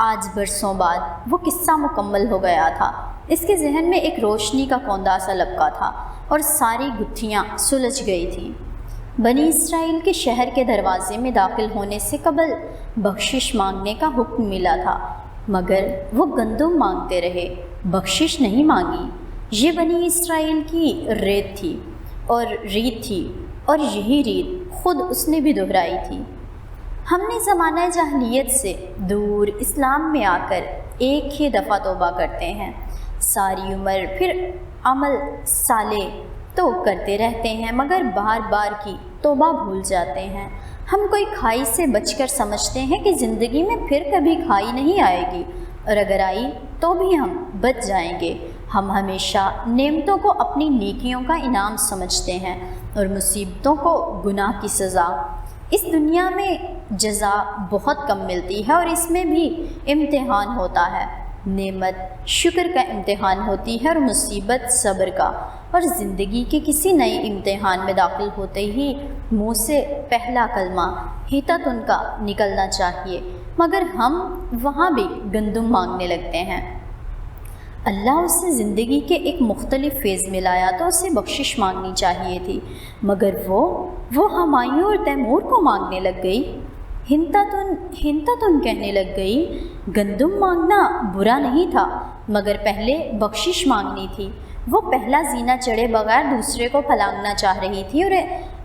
آج برسوں بعد وہ قصہ مکمل ہو گیا تھا۔ اس کے ذہن میں ایک روشنی کا کوندا سا لپکا تھا اور ساری گتھیاں سلجھ گئی تھیں۔ بنی اسرائیل کے شہر کے دروازے میں داخل ہونے سے قبل بخشش مانگنے کا حکم ملا تھا، مگر وہ گندم مانگتے رہے، بخشش نہیں مانگی۔ یہ بنی اسرائیل کی ریت تھی اور یہی ریت خود اس نے بھی دہرائی تھی۔ ہم نے زمانہ جاہلیت سے دور اسلام میں آ کر ایک ہی دفعہ توبہ کرتے ہیں، ساری عمر پھر عمل صالح تو کرتے رہتے ہیں، مگر بار بار کی توبہ بھول جاتے ہیں۔ ہم کوئی کھائی سے بچ کر سمجھتے ہیں کہ زندگی میں پھر کبھی کھائی نہیں آئے گی، اور اگر آئی تو بھی ہم بچ جائیں گے۔ ہم ہمیشہ نعمتوں کو اپنی نیکیوں کا انعام سمجھتے ہیں اور مصیبتوں کو گناہ کی سزا۔ اس دنیا میں جزا بہت کم ملتی ہے اور اس میں بھی امتحان ہوتا ہے۔ نعمت شکر کا امتحان ہوتی ہے اور مصیبت صبر کا، اور زندگی کے کسی نئے امتحان میں داخل ہوتے ہی منہ سے پہلا کلمہ حطت ان کا نکلنا چاہیے، مگر ہم وہاں بھی گندم مانگنے لگتے ہیں۔ اللہ اسے زندگی کے ایک مختلف فیز میں لایا تو اسے بخشش مانگنی چاہیے تھی، مگر وہ ہمایوں اور تیمور کو مانگنے لگ گئی۔ ہنتتن کہنے لگ گئی، گندم مانگنا برا نہیں تھا، مگر پہلے بخشش مانگنی تھی۔ وہ پہلا زینہ چڑھے بغیر دوسرے کو پھلانگنا چاہ رہی تھی، اور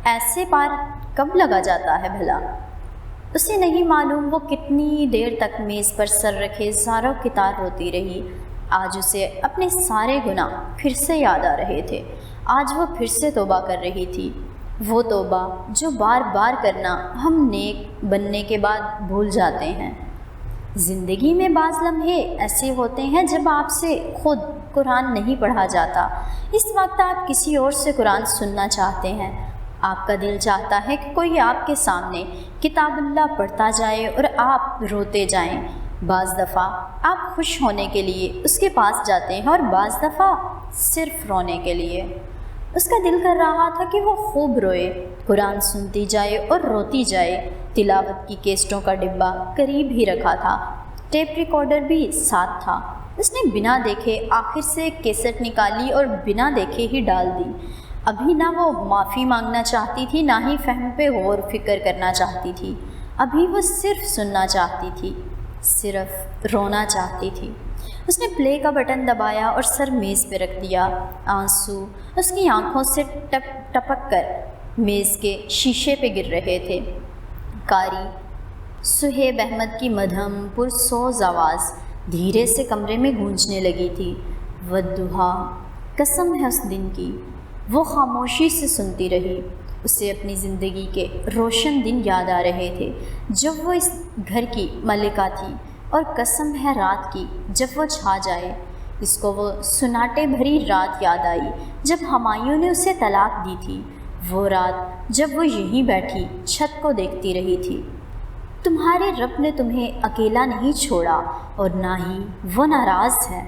ایسے پار کب لگا جاتا ہے بھلا؟ اسے نہیں معلوم وہ کتنی دیر تک میز پر سر رکھے زاروں کی طرح روتی رہی۔ آج اسے اپنے سارے گناہ پھر سے یاد آ رہے تھے۔ آج وہ پھر سے توبہ کر رہی تھی، وہ توبہ جو بار بار کرنا ہم نیک بننے کے بعد بھول جاتے ہیں۔ زندگی میں بعض لمحے ایسے ہوتے ہیں جب آپ سے خود قرآن نہیں پڑھا جاتا۔ اس وقت آپ کسی اور سے قرآن سننا چاہتے ہیں۔ آپ کا دل چاہتا ہے کہ کوئی آپ کے سامنے کتاب اللہ پڑھتا جائے اور آپ روتے جائیں۔ بعض دفعہ آپ خوش ہونے کے لیے اس کے پاس جاتے ہیں اور بعض دفعہ صرف رونے کے لیے۔ اس کا دل کر رہا تھا کہ وہ خوب روئے، قرآن سنتی جائے اور روتی جائے۔ تلاوت کی کیسٹوں کا ڈبہ قریب ہی رکھا تھا، ٹیپ ریکارڈر بھی ساتھ تھا۔ اس نے بنا دیکھے آخر سے کیسٹ نکالی اور بنا دیکھے ہی ڈال دی۔ ابھی نہ وہ معافی مانگنا چاہتی تھی، نہ ہی فہم پہ غور فکر کرنا چاہتی تھی۔ ابھی وہ صرف سننا چاہتی تھی، صرف رونا چاہتی تھی۔ اس نے پلے کا بٹن دبایا اور سر میز پہ رکھ دیا۔ آنسو اس کی آنکھوں سے ٹپک کر میز کے شیشے پہ گر رہے تھے۔ قاری صہیب احمد کی مدھم پرسوز آواز دھیرے سے کمرے میں گونجنے لگی تھی۔ والضحیٰ، قسم ہے اس دن کی۔ وہ خاموشی سے سنتی رہی۔ اسے اپنی زندگی کے روشن دن یاد آ رہے تھے جب وہ اس گھر کی ملکہ تھی، اور قسم ہے رات کی جب وہ چھا جائے۔ اس کو وہ سناٹے بھری رات یاد آئی جب ہمایوں نے اسے طلاق دی تھی، وہ رات جب وہ یہیں بیٹھی چھت کو دیکھتی رہی تھی۔ تمہارے رب نے تمہیں اکیلا نہیں چھوڑا اور نہ ہی وہ ناراض ہے۔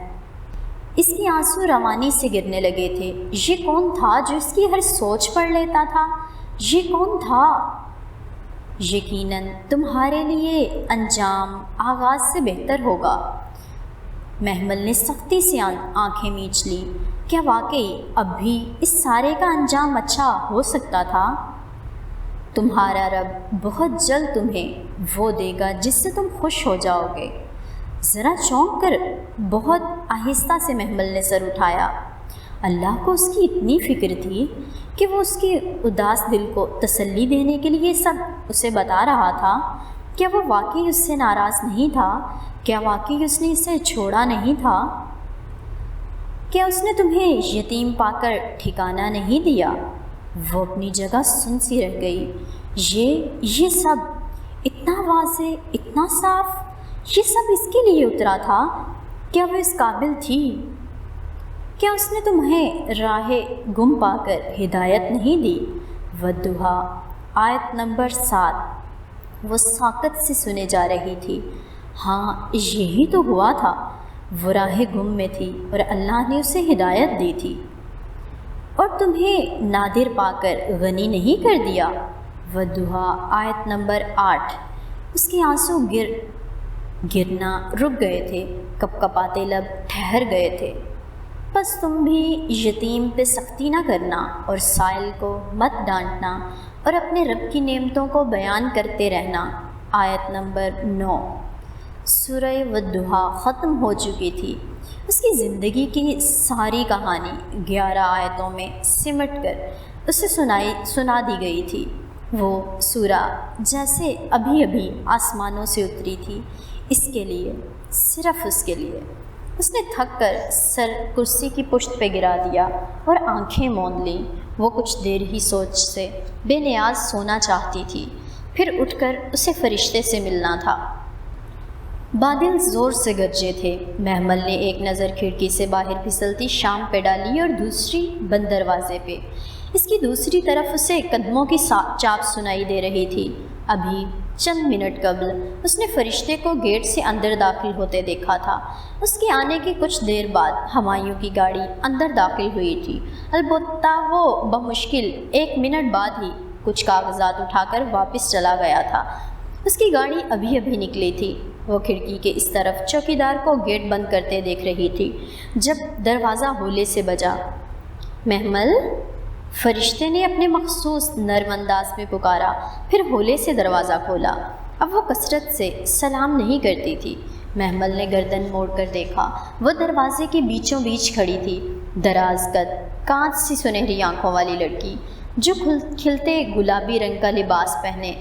اس کی آنسو روانی سے گرنے لگے تھے۔ یہ کون تھا جو اس کی ہر سوچ پڑھ لیتا تھا؟ یہ کون تھا؟ یقیناً تمہارے لیے انجام آغاز سے بہتر ہوگا۔ محمل نے سختی سے آنکھیں میچ لی۔ کیا واقعی اب بھی اس سارے کا انجام اچھا ہو سکتا تھا؟ تمہارا رب بہت جلد تمہیں وہ دے گا جس سے تم خوش ہو جاؤ گے۔ ذرا چونک کر بہت آہستہ سے محمل نے سر اٹھایا۔ اللہ کو اس کی اتنی فکر تھی کہ وہ اس کے اداس دل کو تسلی دینے کے لیے سب اسے بتا رہا تھا۔ کیا وہ واقعی اس سے ناراض نہیں تھا؟ کیا واقعی اس نے اسے چھوڑا نہیں تھا؟ کیا اس نے تمہیں یتیم پا کر ٹھکانہ نہیں دیا؟ وہ اپنی جگہ سن سی رہ گئی۔ یہ سب اتنا واضح، اتنا صاف، یہ سب اس کے لیے اترا تھا؟ کیا وہ اس قابل تھی؟ کیا اس نے تمہیں راہ گم پا کر ہدایت نہیں دی؟ والضحیٰ آیت نمبر 7 وہ ساکت سے سنے جا رہی تھی۔ ہاں یہی تو ہوا تھا، وہ راہ گم میں تھی اور اللہ نے اسے ہدایت دی تھی، اور تمہیں نادر پا کر غنی نہیں کر دیا۔ والضحیٰ آیت نمبر 8 اس کے آنسو گرنا رک گئے تھے، کپ کپاتے لب ٹھہر گئے تھے۔ بس تم بھی یتیم پہ سختی نہ کرنا اور سائل کو مت ڈانٹنا اور اپنے رب کی نعمتوں کو بیان کرتے رہنا۔ آیت نمبر 9۔ سورہ والضحیٰ ختم ہو چکی تھی۔ اس کی زندگی کی ساری کہانی 11 آیتوں میں سمٹ کر اسے سنا دی گئی تھی۔ وہ سورہ جیسے ابھی ابھی آسمانوں سے اتری تھی، اس کے لیے، صرف اس کے لیے۔ اس نے تھک کر سر کرسی کی پشت پہ گرا دیا اور آنکھیں موند لیں۔ وہ کچھ دیر ہی سوچ سے بے نیاز سونا چاہتی تھی، پھر اٹھ کر اسے فرشتے سے ملنا تھا۔ بادل زور سے گرجے تھے۔ محمل نے ایک نظر کھڑکی سے باہر پھسلتی شام پہ ڈالی اور دوسری بند دروازے پہ۔ اس کی دوسری طرف اسے قدموں کی چاپ سنائی دے رہی تھی۔ ابھی چند منٹ قبل اس نے فرشتے کو گیٹ سے اندر داخل ہوتے دیکھا تھا۔ اس کے آنے کے کچھ دیر بعد ہمایوں کی گاڑی اندر داخل ہوئی تھی، البتہ وہ بمشکل 1 منٹ بعد ہی کچھ کاغذات اٹھا کر واپس چلا گیا تھا۔ اس کی گاڑی ابھی ابھی نکلی تھی۔ وہ کھڑکی کے اس طرف چوکیدار کو گیٹ بند کرتے دیکھ رہی تھی جب دروازہ ہولے سے بجا۔ محمل، فرشتے نے اپنے مخصوص نرم انداز میں پکارا، پھر ہولے سے دروازہ کھولا۔ اب وہ کثرت سے سلام نہیں کرتی تھی۔ محمل نے گردن موڑ کر دیکھا۔ وہ دروازے کے بیچوں بیچ کھڑی تھی، دراز قد، کانچ سی سنہری آنکھوں والی لڑکی جو کھلتے گلابی رنگ کا لباس پہنے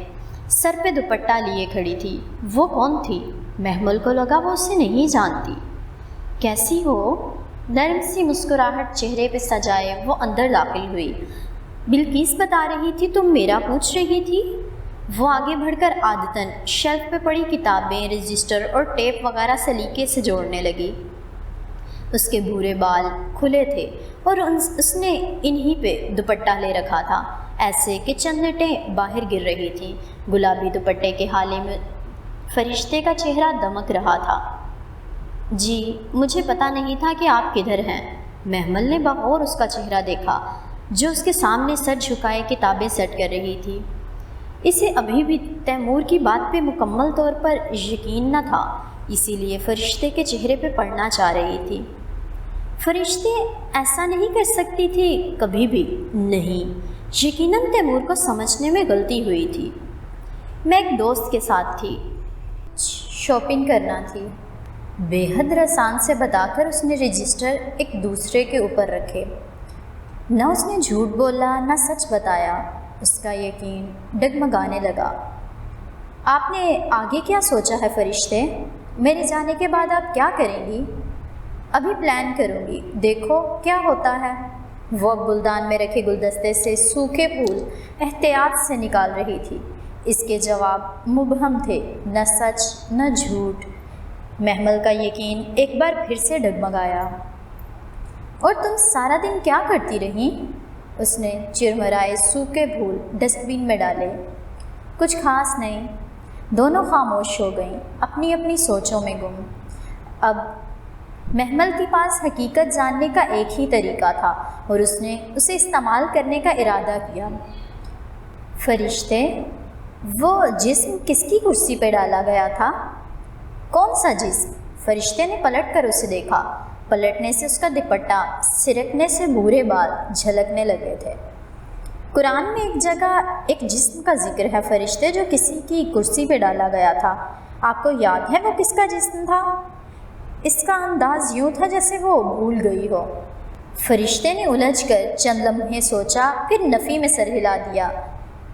سر پہ دوپٹہ لیے کھڑی تھی۔ وہ کون تھی؟ محمل کو لگا وہ اسے نہیں جانتی۔ کیسی ہو؟ نرم سی مسکراہٹ چہرے پہ سجائے وہ اندر داخل ہوئی۔ بلقیس بتا رہی تھی تم میرا پوچھ رہی تھی؟ وہ آگے بڑھ کر عادتاً شیلف پہ پڑی کتابیں، رجسٹر اور ٹیپ وغیرہ سلیقے سے جوڑنے لگی۔ اس کے بھورے بال کھلے تھے اور اس نے انہی پہ دوپٹہ لے رکھا تھا، ایسے کہ چند نٹیں باہر گر رہی تھیں۔ گلابی دوپٹے کے حالے میں فرشتے کا چہرہ دمک رہا تھا۔ جی، مجھے پتہ نہیں تھا کہ آپ کدھر ہیں۔ محمل نے بغور اس کا چہرہ دیکھا جو اس کے سامنے سر جھکائے کتابیں سیٹ کر رہی تھی۔ اسے ابھی بھی تیمور کی بات پہ مکمل طور پر یقین نہ تھا، اسی لیے فرشتے کے چہرے پہ پڑھنا چاہ رہی تھی۔ فرشتے ایسا نہیں کر سکتی تھی کبھی بھی، نہیں، یقیناً تیمور کو سمجھنے میں غلطی ہوئی تھی۔ میں ایک دوست کے ساتھ تھی، شاپنگ کرنا تھی۔ بے حد رسان سے بتا کر اس نے رجسٹر ایک دوسرے کے اوپر رکھے۔ نہ اس نے جھوٹ بولا نہ سچ بتایا۔ اس کا یقین ڈگمگانے لگا۔ آپ نے آگے کیا سوچا ہے فرشتے؟ میرے جانے کے بعد آپ کیا کریں گی؟ ابھی پلان کروں گی، دیکھو کیا ہوتا ہے۔ وہ گلدان میں رکھے گلدستے سے سوکھے پھول احتیاط سے نکال رہی تھی۔ اس کے جواب مبہم تھے، نہ سچ نہ جھوٹ۔ محمل کا یقین ایک بار پھر سے ڈگمگایا۔ اور تم سارا دن کیا کرتی رہیں؟ اس نے چرمرائے سوکھے پھول ڈسٹ بین میں ڈالے۔ کچھ خاص نہیں۔ دونوں خاموش ہو گئیں، اپنی اپنی سوچوں میں گم۔ اب محمل کے پاس حقیقت جاننے کا ایک ہی طریقہ تھا اور اس نے اسے استعمال کرنے کا ارادہ کیا۔ فرشتے، وہ جسم کس کی کرسی پہ ڈالا گیا تھا؟ کون سا جسم؟ فرشتے نے پلٹ کر اسے دیکھا۔ پلٹنے سے اس کا دوپٹہ، سرکنے سے بھورے بال جھلکنے لگے تھے۔ قرآن میں ایک جگہ ایک جسم کا ذکر ہے فرشتے، جو کسی کی کرسی پہ ڈالا گیا تھا۔ آپ کو یاد ہے وہ کس کا جسم تھا؟ اس کا انداز یوں تھا جیسے وہ بھول گئی ہو۔ فرشتے نے الجھ کر چند لمحے سوچا، پھر نفی میں سر ہلا دیا۔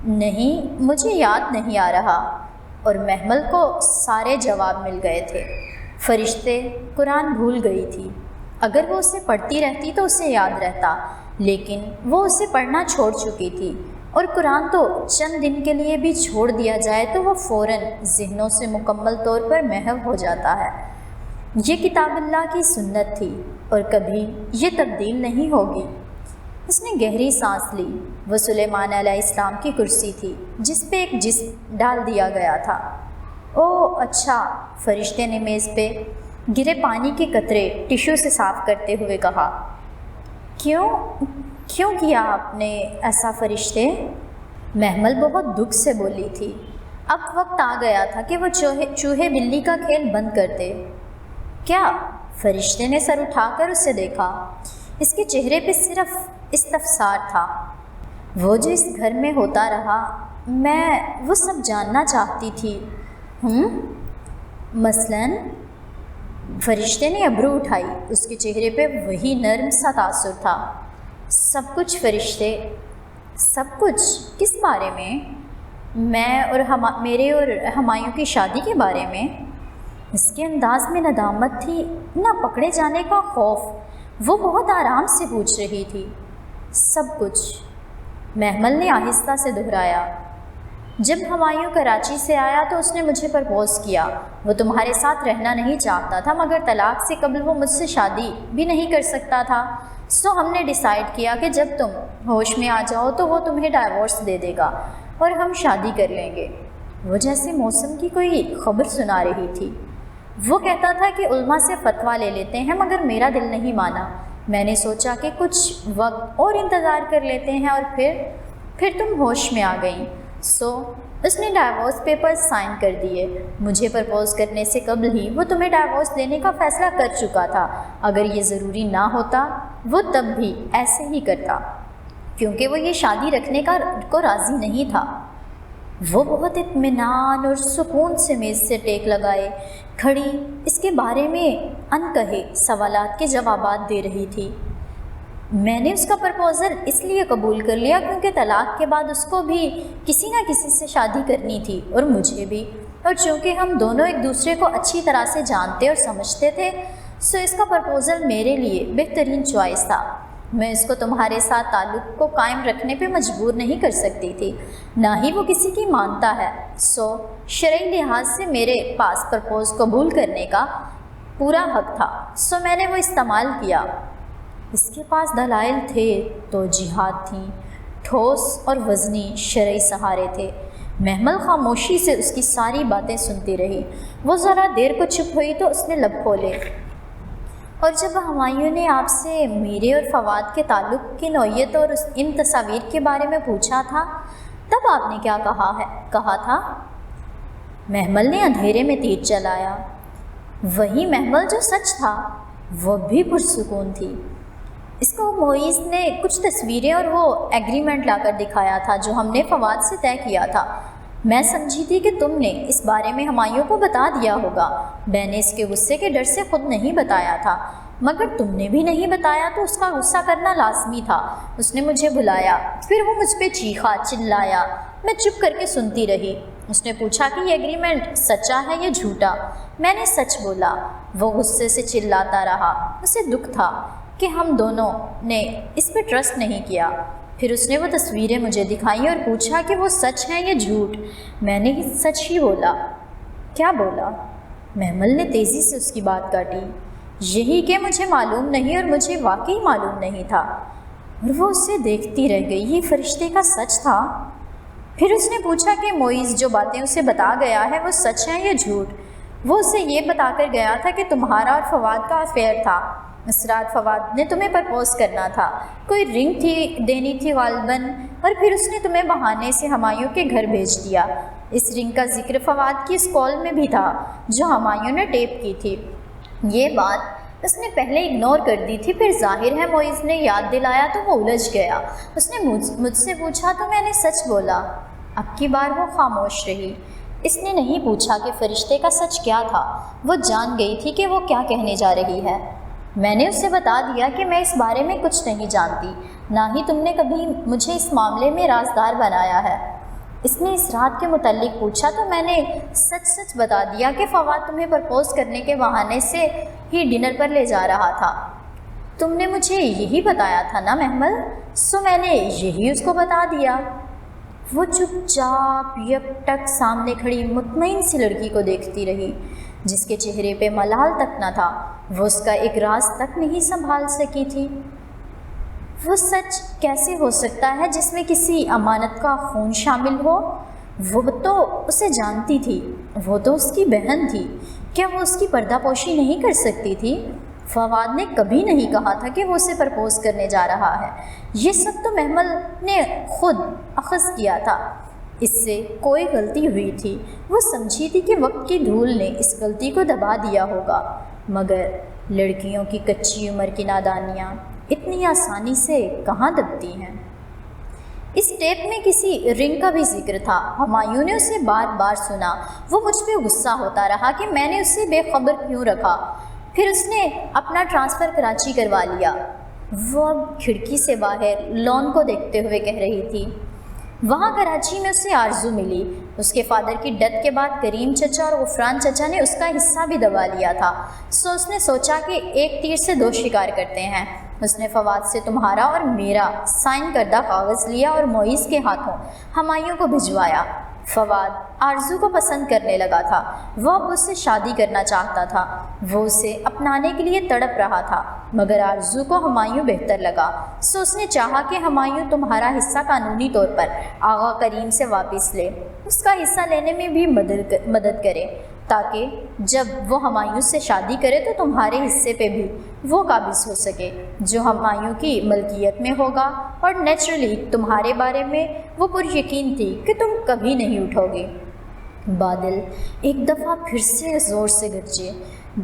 نہیں، مجھے یاد نہیں آ رہا۔ اور محمل کو سارے جواب مل گئے تھے۔ فرشتے، قرآن بھول گئی تھی۔ اگر وہ اسے پڑھتی رہتی تو اسے یاد رہتا، لیکن وہ اسے پڑھنا چھوڑ چکی تھی، اور قرآن تو چند دن کے لیے بھی چھوڑ دیا جائے تو وہ فوراً ذہنوں سے مکمل طور پر محو ہو جاتا ہے۔ یہ کتاب اللہ کی سنت تھی اور کبھی یہ تبدیل نہیں ہوگی۔ اس نے گہری سانس لی۔ وہ سلیمان علیہ السلام کی کرسی تھی جس پہ ایک جسم ڈال دیا گیا تھا۔ او اچھا، فرشتے نے میز پہ گرے پانی کے قطرے ٹشو سے صاف کرتے ہوئے کہا۔ کیوں کیا آپ نے ایسا فرشتے؟ محمل بہت دکھ سے بولی تھی۔ اب وقت آ گیا تھا کہ وہ چوہے بلی کا کھیل بند کرتے۔ کیا؟ فرشتے نے سر اٹھا کر اسے دیکھا۔ اس کے چہرے پہ صرف استفسار تھا۔ وہ جو اس گھر میں ہوتا رہا، میں وہ سب جاننا چاہتی تھی۔ مثلاً؟ فرشتے نے ابرو اٹھائی۔ اس کے چہرے پہ وہی نرم سا تاثر تھا۔ سب کچھ فرشتے، سب کچھ؟ کس بارے میں؟ میں اور میرے اور ہمایوں کی شادی کے بارے میں؟ اس کے انداز میں ندامت تھی، نہ پکڑے جانے کا خوف۔ وہ بہت آرام سے پوچھ رہی تھی۔ سب کچھ، محمل نے آہستہ سے دہرایا۔ جب ہمایوں کراچی سے آیا تو اس نے مجھے پرپوز کیا۔ وہ تمہارے ساتھ رہنا نہیں چاہتا تھا، مگر طلاق سے قبل وہ مجھ سے شادی بھی نہیں کر سکتا تھا۔ سو ہم نے ڈیسائیڈ کیا کہ جب تم ہوش میں آ جاؤ تو وہ تمہیں ڈائیورس دے دے گا اور ہم شادی کر لیں گے۔ وہ جیسے موسم کی کوئی خبر سنا رہی تھی۔ وہ کہتا تھا کہ علماء سے فتویٰ لے لیتے ہیں، مگر میرا دل نہیں مانا۔ میں نے سوچا کہ کچھ وقت اور انتظار کر لیتے ہیں، اور پھر تم ہوش میں آ گئیں۔ سو اس نے ڈائیورس پیپر سائن کر دیے۔ مجھے پرپوز کرنے سے قبل ہی وہ تمہیں ڈائیورس دینے کا فیصلہ کر چکا تھا۔ اگر یہ ضروری نہ ہوتا وہ تب بھی ایسے ہی کرتا، کیونکہ وہ یہ شادی رکھنے کو راضی نہیں تھا۔ وہ بہت اطمینان اور سکون سے میز سے ٹیک لگائے کھڑی اس کے بارے میں انکہے سوالات کے جوابات دے رہی تھی۔ میں نے اس کا پرپوزل اس لیے قبول کر لیا کیونکہ طلاق کے بعد اس کو بھی کسی نہ کسی سے شادی کرنی تھی، اور مجھے بھی، اور چونکہ ہم دونوں ایک دوسرے کو اچھی طرح سے جانتے اور سمجھتے تھے، سو اس کا پرپوزل میرے لیے بہترین چوائس تھا۔ میں اس کو تمہارے ساتھ تعلق کو قائم رکھنے پہ مجبور نہیں کر سکتی تھی، نہ ہی وہ کسی کی مانتا ہے۔ سو شرعی لحاظ سے میرے پاس پرپوز قبول کرنے کا پورا حق تھا، سو میں نے وہ استعمال کیا۔ اس کے پاس دلائل تھے، توجیہات تھیں، ٹھوس اور وزنی شرعی سہارے تھے۔ محمل خاموشی سے اس کی ساری باتیں سنتی رہی۔ وہ ذرا دیر کو چپ ہوئی تو اس نے لب کھولے۔ اور جب ہمایوں نے آپ سے میرے اور فواد کے تعلق کی نوعیت اور ان تصاویر کے بارے میں پوچھا تھا، تب آپ نے کیا کہا تھا؟ محمل نے اندھیرے میں تیر چلایا۔ وہی محمل جو سچ تھا، وہ بھی پرسکون تھی۔ اس کو معیز نے کچھ تصویریں اور وہ ایگریمنٹ لا کر دکھایا تھا جو ہم نے فواد سے طے کیا تھا۔ میں سمجھی تھی کہ تم نے اس بارے میں ہمایوں کو بتا دیا ہوگا۔ میں نے اس کے غصے کے ڈر سے خود نہیں بتایا تھا، مگر تم نے بھی نہیں بتایا تو اس کا غصہ کرنا لازمی تھا۔ اس نے مجھے بلایا، پھر وہ مجھ پہ چیخا، چلایا۔ میں چپ کر کے سنتی رہی۔ اس نے پوچھا کہ یہ ایگریمنٹ سچا ہے یا جھوٹا؟ میں نے سچ بولا۔ وہ غصے سے چلاتا رہا۔ اسے دکھ تھا کہ ہم دونوں نے اس پہ ٹرسٹ نہیں کیا۔ پھر اس نے وہ تصویریں مجھے دکھائیں اور پوچھا کہ وہ سچ ہیں یا جھوٹ؟ میں نے سچ ہی بولا۔ کیا بولا؟ محمل نے تیزی سے اس کی بات کاٹی۔ یہی کہ مجھے معلوم نہیں، اور مجھے واقعی معلوم نہیں تھا۔ اور وہ اسے دیکھتی رہ گئی۔ یہ فرشتے کا سچ تھا؟ پھر اس نے پوچھا کہ معیز جو باتیں اسے بتا گیا ہے وہ سچ ہیں یا جھوٹ؟ وہ اسے یہ بتا کر گیا تھا کہ تمہارا اور فواد کا افیئر تھا۔ اس رات فواد نے تمہیں پرپوز کرنا تھا، کوئی رنگ دینی تھی غالباً، اور پھر اس نے تمہیں بہانے سے ہمایوں کے گھر بھیج دیا۔ اس رنگ کا ذکر فواد کی اس کال میں بھی تھا جو ہمایوں نے ٹیپ کی تھی۔ یہ بات اس نے پہلے اگنور کر دی تھی، پھر ظاہر ہے معیز نے یاد دلایا تو وہ الجھ گیا۔ اس نے مجھ سے پوچھا تو میں نے سچ بولا۔ اب کی بار وہ خاموش رہی۔ اس نے نہیں پوچھا کہ فرشتے کا سچ کیا تھا۔ وہ جان گئی تھی کہ وہ کیا کہنے جا رہی ہے۔ میں نے اسے بتا دیا کہ میں اس بارے میں کچھ نہیں جانتی، نہ ہی تم نے کبھی مجھے اس معاملے میں رازدار بنایا ہے۔ اس نے اس رات کے متعلق پوچھا تو میں نے سچ بتا دیا کہ فواد تمہیں پرپوز کرنے کے بہانے سے ہی ڈنر پر لے جا رہا تھا۔ تم نے مجھے یہی بتایا تھا نا محمل؟ سو میں نے یہی اس کو بتا دیا۔ وہ چپ چاپ یک ٹک سامنے کھڑی مطمئن سی لڑکی کو دیکھتی رہی جس کے چہرے پہ ملال تک نہ تھا۔ وہ اس کا ایک راز تک نہیں سنبھال سکی تھی۔ وہ سچ کیسے ہو سکتا ہے جس میں کسی امانت کا خون شامل ہو؟ وہ تو اسے جانتی تھی، وہ تو اس کی بہن تھی۔ کیا وہ اس کی پردہ پوشی نہیں کر سکتی تھی؟ فواد نے کبھی نہیں کہا تھا کہ وہ اسے پرپوز کرنے جا رہا ہے۔ یہ سب تو محمل نے خود اخذ کیا تھا۔ اس سے کوئی غلطی ہوئی تھی۔ وہ سمجھی تھی کہ وقت کی دھول نے اس غلطی کو دبا دیا ہوگا، مگر لڑکیوں کی کچی عمر کی نادانیاں اتنی آسانی سے کہاں دبتی ہیں۔ اس ٹیپ میں کسی رنگ کا بھی ذکر تھا۔ ہمایوں نے اسے بار بار سنا۔ وہ مجھ پہ غصہ ہوتا رہا کہ میں نے اسے بے خبر کیوں رکھا۔ پھر اس نے اپنا ٹرانسفر کراچی کروا لیا۔ وہ اب کھڑکی سے باہر لان کو دیکھتے ہوئے کہہ رہی تھی، وہاں کراچی میں اسے آرزو ملی۔ اس کے فادر کی ڈیتھ کے بعد کریم چچا اور غفران چچا نے اس کا حصہ بھی دبا لیا تھا، سو اس نے سوچا کہ ایک تیر سے دو شکار کرتے ہیں۔ اس نے فواد سے تمہارا اور میرا سائن کردہ کاغذ لیا اور معیز کے ہاتھوں ہمایوں کو بھجوایا۔ فواد آرزو کو پسند کرنے لگا تھا۔ وہ اب اس سے شادی کرنا چاہتا تھا۔ وہ اسے اپنانے کے لیے تڑپ رہا تھا، مگر آرزو کو ہمایوں بہتر لگا، سو اس نے چاہا کہ ہمایوں تمہارا حصہ قانونی طور پر آغا کریم سے واپس لے، اس کا حصہ لینے میں بھی مدد کرے، تاکہ جب وہ ہمایوں سے شادی کرے تو تمہارے حصے پہ بھی وہ قابض ہو سکے جو ہمایوں کی ملکیت میں ہوگا، اور نیچرلی تمہارے بارے میں وہ پر یقین تھی کہ تم کبھی نہیں اٹھو گے۔ بادل ایک دفعہ پھر سے زور سے گرجے۔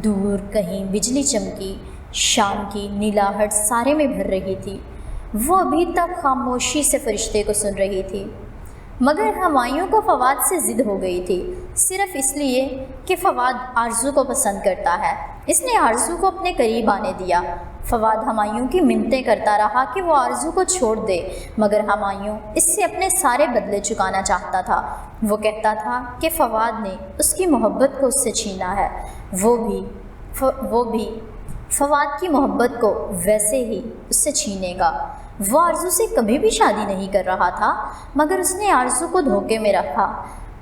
دور کہیں بجلی چمکی، شام کی نیلاہٹ سارے میں بھر رہی تھی۔ وہ ابھی تک خاموشی سے فرشتے کو سن رہی تھی، مگر ہمایوں کو فواد سے ضد ہو گئی تھی، صرف اس لیے کہ فواد آرزو کو پسند کرتا ہے۔ اس نے آرزو کو اپنے قریب آنے دیا۔ فواد ہمایوں کی منتیں کرتا رہا کہ وہ آرزو کو چھوڑ دے، مگر ہمایوں اس سے اپنے سارے بدلے چکانا چاہتا تھا۔ وہ کہتا تھا کہ فواد نے اس کی محبت کو اس سے چھینا ہے، وہ بھی فواد کی محبت کو ویسے ہی اس سے چھینے گا۔ وہ آرزو سے کبھی بھی شادی نہیں کر رہا تھا، مگر اس نے آرزو کو دھوکے میں رکھا۔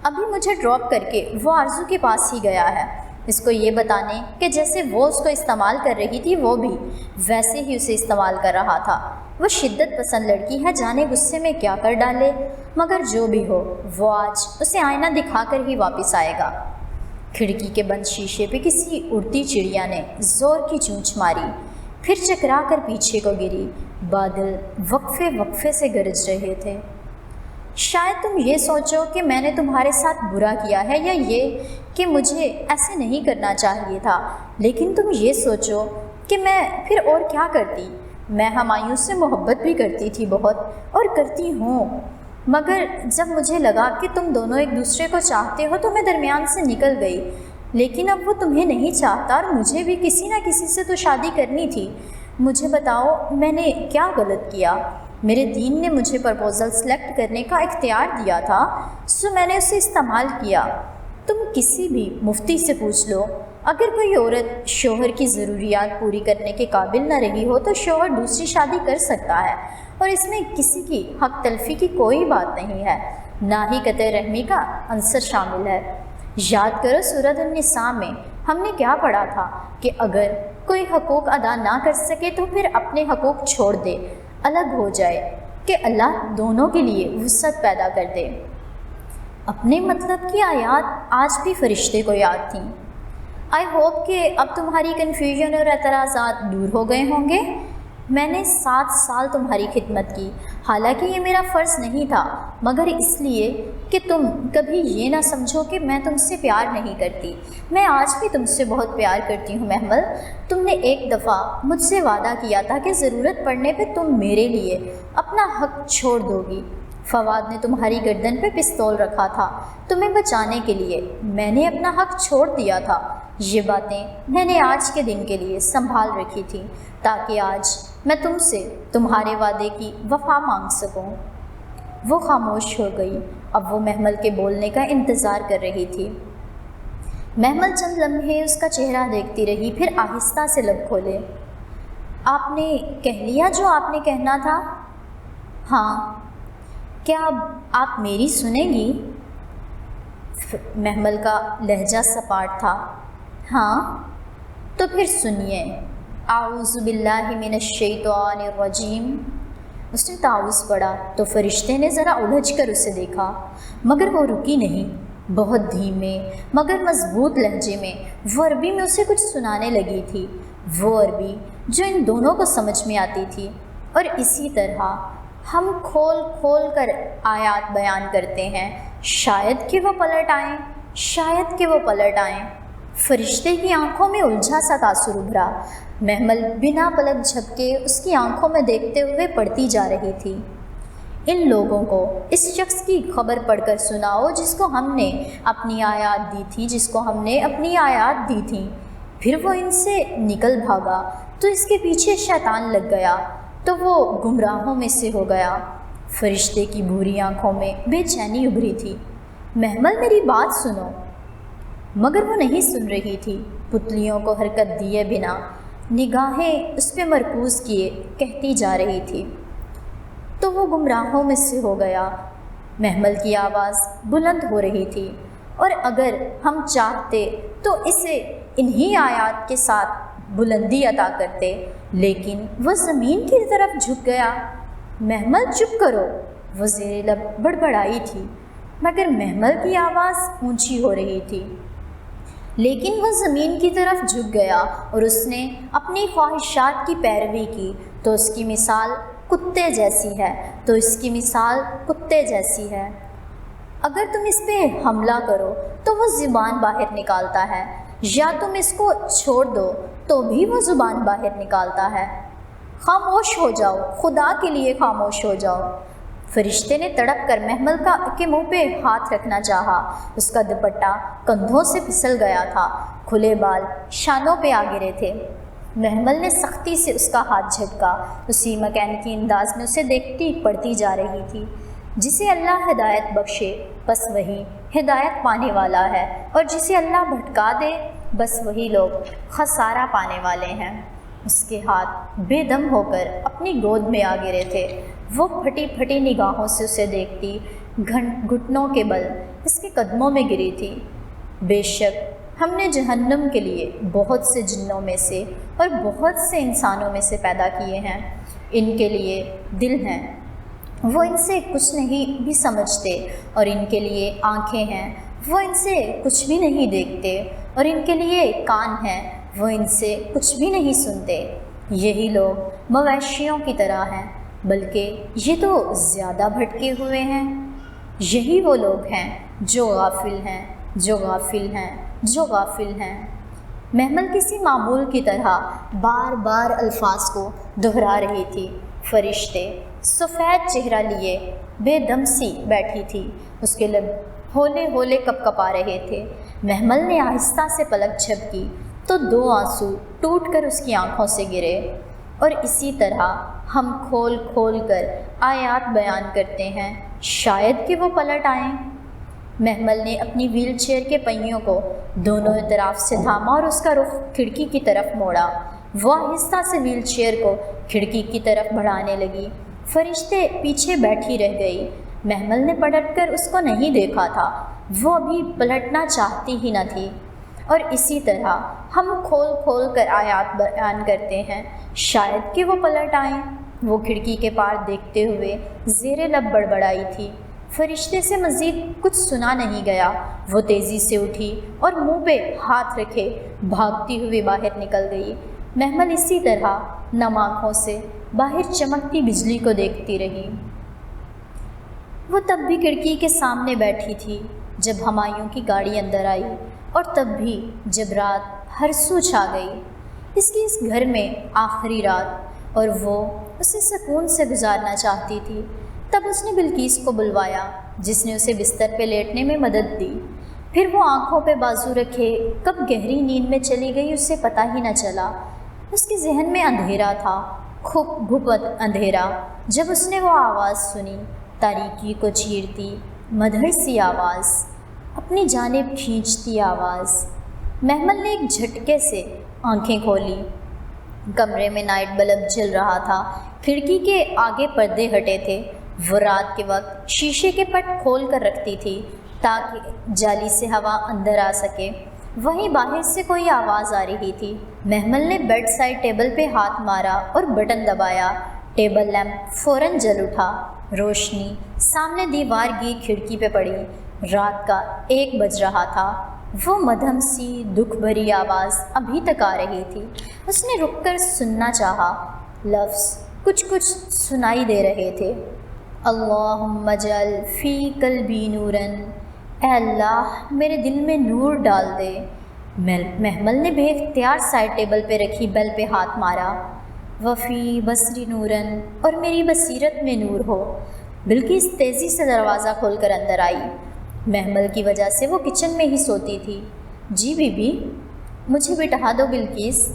ابھی مجھے ڈراپ کر کے وہ آرزو کے پاس ہی گیا ہے، اس کو یہ بتانے کہ جیسے وہ اس کو استعمال کر رہی تھی وہ بھی ویسے ہی اسے استعمال کر رہا تھا۔ وہ شدت پسند لڑکی ہے، جانے غصے میں کیا کر ڈالے، مگر جو بھی ہو وہ آج اسے آئینہ دکھا کر ہی واپس آئے گا۔ کھڑکی کے بند شیشے پہ کسی اڑتی چڑیا نے زور کی چونچ ماری، پھر چکرا کر پیچھے کو گری۔ بادل وقفے سے گرج رہے تھے۔ شاید تم یہ سوچو کہ میں نے تمہارے ساتھ برا کیا ہے، یا یہ کہ مجھے ایسے نہیں کرنا چاہیے تھا، لیکن تم یہ سوچو کہ میں پھر اور کیا کرتی۔ میں ہمایوں سے محبت بھی کرتی تھی بہت، اور کرتی ہوں، مگر جب مجھے لگا کہ تم دونوں ایک دوسرے کو چاہتے ہو تو میں درمیان سے نکل گئی۔ لیکن اب وہ تمہیں نہیں چاہتا، اور مجھے بھی کسی نہ کسی سے تو شادی کرنی تھی۔ مجھے بتاؤ میں نے کیا غلط کیا؟ میرے دین نے مجھے پرپوزل سلیکٹ کرنے کا اختیار دیا تھا، سو میں نے اسے استعمال کیا۔ تم کسی بھی مفتی سے پوچھ لو، اگر کوئی عورت شوہر کی ضروریات پوری کرنے کے قابل نہ رہی ہو تو شوہر دوسری شادی کر سکتا ہے، اور اس میں کسی کی حق تلفی کی کوئی بات نہیں ہے، نہ ہی قطع رحمی کا عنصر شامل ہے۔ یاد کرو سورۃ النساء میں ہم نے کیا پڑھا تھا کہ اگر کوئی حقوق ادا نہ کر سکے تو پھر اپنے حقوق چھوڑ دے، الگ ہو جائے، کہ اللہ دونوں کے لیے وسعت پیدا کر دے۔ اپنے مطلب کی آیات آج بھی فرشتے کو یاد تھیں۔ آئی ہوپ کہ اب تمہاری کنفیوژن اور اعتراضات دور ہو گئے ہوں گے۔ میں نے 7 سال تمہاری خدمت کی، حالانکہ یہ میرا فرض نہیں تھا، مگر اس لیے کہ تم کبھی یہ نہ سمجھو کہ میں تم سے پیار نہیں کرتی۔ میں آج بھی تم سے بہت پیار کرتی ہوں محمل۔ تم نے ایک دفعہ مجھ سے وعدہ کیا تھا کہ ضرورت پڑنے پہ تم میرے لیے اپنا حق چھوڑ دو گی۔ فواد نے تمہاری گردن پہ پستول رکھا تھا تمہیں بچانے کے لیے، میں نے اپنا حق چھوڑ دیا تھا۔ یہ باتیں میں نے آج کے دن کے لیے سنبھال رکھی تھی، تاکہ آج میں تم سے تمہارے وعدے کی وفا مانگ سکوں۔ وہ خاموش ہو گئی۔ اب وہ محمل کے بولنے کا انتظار کر رہی تھی۔ محمل چند لمحے اس کا چہرہ دیکھتی رہی، پھر آہستہ سے لب کھولے۔ آپ نے کہہ لیا جو آپ نے کہنا تھا؟ ہاں۔ کیا اب آپ میری سنیں گی؟ محمل کا لہجہ سپاٹ تھا۔ ہاں تو پھر سنیے۔ اعوذ باللہ من الشیطان الرجیم۔ اس نے تعوذ پڑھا تو فرشتے نے ذرا الجھ کر اسے دیکھا، مگر وہ رکی نہیں۔ بہت دھیمے مگر مضبوط لہجے میں وہ عربی میں اسے کچھ سنانے لگی تھی، وہ عربی جو ان دونوں کو سمجھ میں آتی تھی، اور اسی طرح ہم کھول کھول کر آیات بیان کرتے ہیں، شاید کہ وہ پلٹ آئیں، شاید کہ وہ پلٹ آئیں۔ فرشتے کی آنکھوں میں الجھا سا تاثر ابھرا۔ محمل بنا پلک جھپکے اس کی آنکھوں میں دیکھتے ہوئے پڑھتی جا رہی تھی۔ ان لوگوں کو اس شخص کی خبر پڑھ کر سناؤ جس کو ہم نے اپنی آیات دی تھی، جس کو ہم نے اپنی آیات دی تھیں۔ پھر وہ ان سے نکل بھاگا تو اس کے پیچھے شیطان لگ گیا تو وہ گمراہوں میں سے ہو گیا۔ فرشتے کی بھوری آنکھوں میں بے چینی ابھری تھی۔ محمل میری بات سنو، مگر وہ نہیں سن رہی تھی۔ پتلیوں کو حرکت دیے بنا نگاہیں اس پہ مرکوز کیے کہتی جا رہی تھی، تو وہ گمراہوں میں سے ہو گیا۔ محمل کی آواز بلند ہو رہی تھی، اور اگر ہم چاہتے تو اسے انہی آیات کے ساتھ بلندی عطا کرتے، لیکن وہ زمین کی طرف جھک گیا۔ محمل چپ کرو، وہ زیر لب بڑبڑائی تھی، مگر محمل کی آواز اونچی ہو رہی تھی۔ لیکن وہ زمین کی طرف جھک گیا اور اس نے اپنی خواہشات کی پیروی کی، تو اس کی مثال کتے جیسی ہے، تو اس کی مثال کتے جیسی ہے۔ اگر تم اس پہ حملہ کرو تو وہ زبان باہر نکالتا ہے، یا تم اس کو چھوڑ دو تو بھی وہ زبان باہر نکالتا ہے۔ خاموش ہو جاؤ، خدا کے لیے خاموش ہو جاؤ۔ فرشتے نے تڑپ کر محمل کے منہ پہ ہاتھ رکھنا چاہا۔ اس کا دوپٹہ کندھوں سے پھسل گیا تھا، کھلے بال شانوں پہ آ گرے تھے۔ محمل نے سختی سے اس کا ہاتھ جھٹکا۔ اسی مکینکی انداز میں اسے دیکھتی پڑتی جا رہی تھی۔ جسے اللہ ہدایت بخشے بس وہی ہدایت پانے والا ہے، اور جسے اللہ بھٹکا دے بس وہی لوگ خسارہ پانے والے ہیں۔ اس کے ہاتھ بے دم ہو کر اپنی گود میں آ گرے تھے۔ وہ پھٹی پھٹی نگاہوں سے اسے دیکھتی، گھٹنوں کے بل اس کے قدموں میں گری تھی۔ بے شک ہم نے جہنم کے لیے بہت سے جنوں میں سے اور بہت سے انسانوں میں سے پیدا کیے ہیں۔ ان کے لیے دل ہیں، وہ ان سے کچھ نہیں بھی سمجھتے، اور ان کے لیے آنکھیں ہیں، وہ ان سے کچھ بھی نہیں دیکھتے، اور ان کے لیے کان ہیں، وہ ان سے کچھ بھی نہیں سنتے۔ یہی لوگ مویشیوں کی طرح ہیں، بلکہ یہ تو زیادہ بھٹکے ہوئے ہیں۔ یہی وہ لوگ ہیں جو غافل ہیں، جو غافل ہیں، جو غافل ہیں۔ محمل کسی معمول کی طرح بار بار الفاظ کو دہرا رہی تھی۔ فرشتے سفید چہرہ لیے بے دم سی بیٹھی تھی، اس کے لب ہولے ہولے کپ کپا رہے تھے۔ محمل نے آہستہ سے پلک جھپکی تو 2 آنسو ٹوٹ کر اس کی آنکھوں سے گرے۔ اور اسی طرح ہم کھول کھول کر آیات بیان کرتے ہیں، شاید کہ وہ پلٹ آئیں۔ محمل نے اپنی ویل چیئر کے پہیوں کو دونوں اطراف سے تھاما اور اس کا رخ کھڑکی کی طرف موڑا۔ وہ آہستہ سے ویل چیئر کو کھڑکی کی طرف بڑھانے لگی۔ فرشتے پیچھے بیٹھی رہ گئی۔ محمل نے پلٹ کر اس کو نہیں دیکھا تھا، وہ ابھی پلٹنا چاہتی ہی نہ تھی۔ اور اسی طرح ہم کھول کھول کر آیات بیان کرتے ہیں، شاید کہ وہ پلٹ آئیں۔ وہ کھڑکی کے پار دیکھتے ہوئے زیر لب بڑبڑائی تھی۔ فرشتے سے مزید کچھ سنا نہیں گیا۔ وہ تیزی سے اٹھی اور منہ پہ ہاتھ رکھے بھاگتی ہوئی باہر نکل گئی۔ محمل اسی طرح نم آنکھوں سے باہر چمکتی بجلی کو دیکھتی رہی۔ وہ تب بھی کھڑکی کے سامنے بیٹھی تھی جب ہمایوں کی گاڑی اندر آئی، اور تب بھی جب رات ہر سو چھا گئی۔ اس کی اس گھر میں آخری رات، اور وہ اسے سکون سے گزارنا چاہتی تھی۔ تب اس نے بلقیس کو بلوایا، جس نے اسے بستر پہ لیٹنے میں مدد دی۔ پھر وہ آنکھوں پہ بازو رکھے کب گہری نیند میں چلی گئی اسے پتہ ہی نہ چلا۔ اس کے ذہن میں اندھیرا تھا، گھپت اندھیرا۔ جب اس نے وہ آواز سنی، تاریکی کو چیرتی مدھر سی آواز، اپنی جانب کھینچتی آواز۔ محمل نے ایک جھٹکے سے آنکھیں کھولی۔ کمرے میں نائٹ بلب جل رہا تھا، کھڑکی کے آگے پردے ہٹے تھے۔ وہ رات کے وقت شیشے کے پٹ کھول کر رکھتی تھی تاکہ جالی سے ہوا اندر آ سکے۔ وہیں باہر سے کوئی آواز آ رہی تھی۔ محمل نے بیڈ سائڈ ٹیبل پہ ہاتھ مارا اور بٹن دبایا۔ ٹیبل لیمپ فوراً جل اٹھا۔ روشنی سامنے دیوار کی کھڑکی پہ پڑی۔ رات کا 1 بج رہا تھا۔ وہ مدھم سی دکھ بھری آواز ابھی تک آ رہی تھی۔ اس نے رک کر سننا چاہا۔ لفظ کچھ سنائی دے رہے تھے۔ اللہم اجعل فی قلبی نوراً، اے اللہ میرے دل میں نور ڈال دے۔ محمل نے بے اختیار سائڈ ٹیبل پہ رکھی بیل پہ ہاتھ مارا۔ وفی بصری نوراً، اور میری بصیرت میں نور ہو۔ بلقیس تیزی سے دروازہ کھول کر اندر آئی۔ محمل کی وجہ سے وہ کچن میں ہی سوتی تھی۔ جی بی بی، مجھے بٹھا دو بلقیس،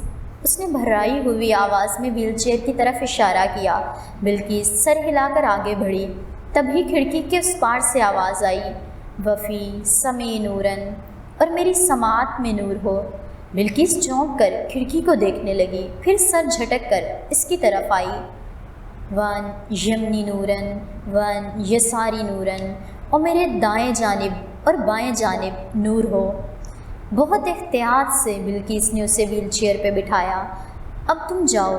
اس نے بھرائی ہوئی آواز میں ویل چیئر کی طرف اشارہ کیا۔ بلقیس سر ہلا کر آگے بڑھی، تبھی کھڑکی کے اس پار سے آواز آئی، وفی سمع نوراً، اور میری سماعت میں نور ہو۔ بلقیس چونک کر کھڑکی کو دیکھنے لگی، پھر سر جھٹک کر اس کی طرف آئی۔ وان یمنی نوراً وان یساری نوراً، اور میرے دائیں جانب اور بائیں جانب نور ہو۔ بہت احتیاط سے بلقیس نے اسے ویل چیئر پہ بٹھایا۔ اب تم جاؤ،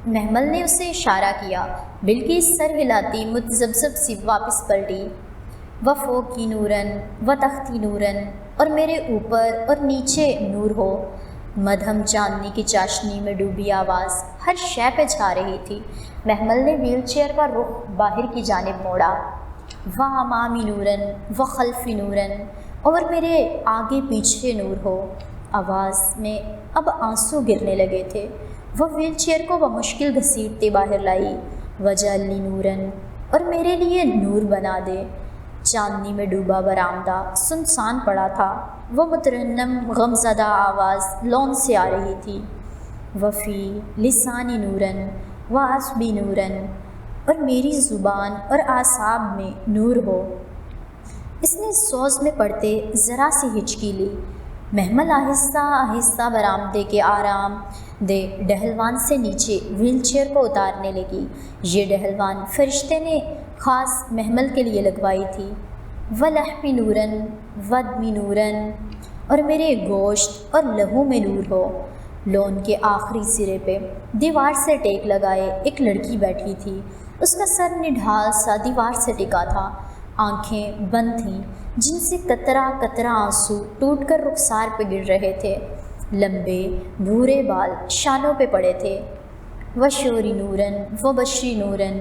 محمل نے اسے اشارہ کیا۔ بلقیس سر ہلاتی متذبذب سی واپس پلٹی۔ وفوقی نوراً وتحتی نوراً، اور میرے اوپر اور نیچے نور ہو۔ مدھم چاندنی کی چاشنی میں ڈوبی آواز ہر شے پہ چھا رہی تھی۔ محمل نے ویل چیئر کا رخ باہر کی جانب موڑا۔ وامامی نوراً وخلفی نوراً، اور میرے آگے پیچھے نور ہو۔ آواز میں اب آنسو گرنے لگے تھے۔ وہ ویل چیئر کو بمشکل گھسیٹتے باہر لائی۔ وجعلنی نوراً، اور میرے لیے نور بنا دے۔ چاندنی میں ڈوبا برآمدہ سنسان پڑا تھا۔ وہ مترنم غمزدہ آواز لون سے آ رہی تھی، وفی لسانی نوراً وعصبی نوراً، اور میری زبان اور اعصاب میں نور ہو۔ اس نے سوز میں پڑھتے ذرا سی ہچکی لی۔ محمل آہستہ آہستہ برآمدے کے آرام دہ ڈہلوان سے نیچے ویل چیئر کو اتارنے لگی۔ یہ ڈہلوان فرشتے نے خاص محمل کے لیے لگوائی تھی۔ وَلَحْمِ نُورًا وَدْمِ نُورًا، اور میرے گوشت اور لہو میں نور ہو۔ لون کے آخری سرے پہ دیوار سے ٹیک لگائے ایک لڑکی بیٹھی تھی۔ اس کا سر نڈھال سا دیوار سے ٹکا تھا، آنکھیں بند تھیں جن سے قطرہ قطرہ آنسو ٹوٹ کر رخسار پہ گر رہے تھے۔ لمبے بھورے بال شانوں پہ پڑے تھے۔ وشوری نوراً وبشری نوراً،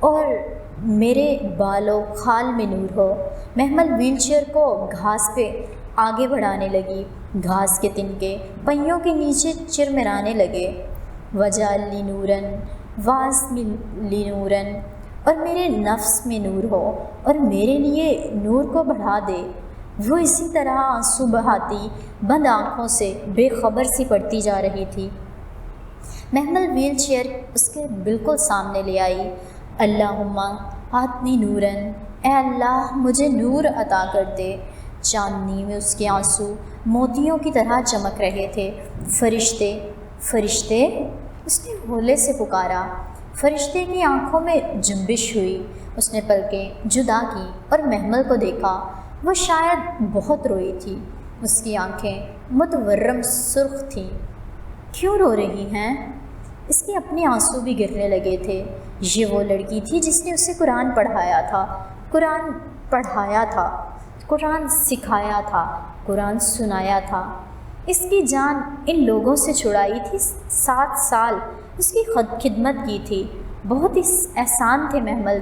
اور میرے بالوں خال میں نور ہو۔ محمل ویل چیئر کو گھاس پہ آگے بڑھانے لگی۔ گھاس کے تنکے پہیوں کے نیچے چرمرانے لگے۔ وجعلنی نوراً وعصملی نوراً، اور میرے نفس میں نور ہو اور میرے لیے نور کو بڑھا دے۔ وہ اسی طرح آنسو بہاتی بند آنکھوں سے بے خبر سی پڑتی جا رہی تھی۔ محمل ویل چیئر اس کے بالکل سامنے لے آئی۔ اللہم آتنی نوراً، اے اللہ مجھے نور عطا کر دے۔ چاندنی میں اس کے آنسو موتیوں کی طرح چمک رہے تھے۔ فرشتے فرشتے، اس نے ہولے سے پکارا۔ فرشتے کی آنکھوں میں جنبش ہوئی۔ اس نے پلکیں جدا کی اور محمل کو دیکھا۔ وہ شاید بہت روئی تھی۔ اس کی آنکھیں متورم سرخ تھیں۔ کیوں رو رہی ہیں؟ اس کے اپنے آنسو بھی گرنے لگے تھے۔ یہ وہ لڑکی تھی جس نے اسے قرآن پڑھایا تھا، قرآن پڑھایا تھا، قرآن سکھایا تھا، قرآن سنایا تھا۔ اس کی جان ان لوگوں سے چھڑائی تھی۔ 7 سال اس کی خدمت کی تھی۔ بہت احسان تھے محمل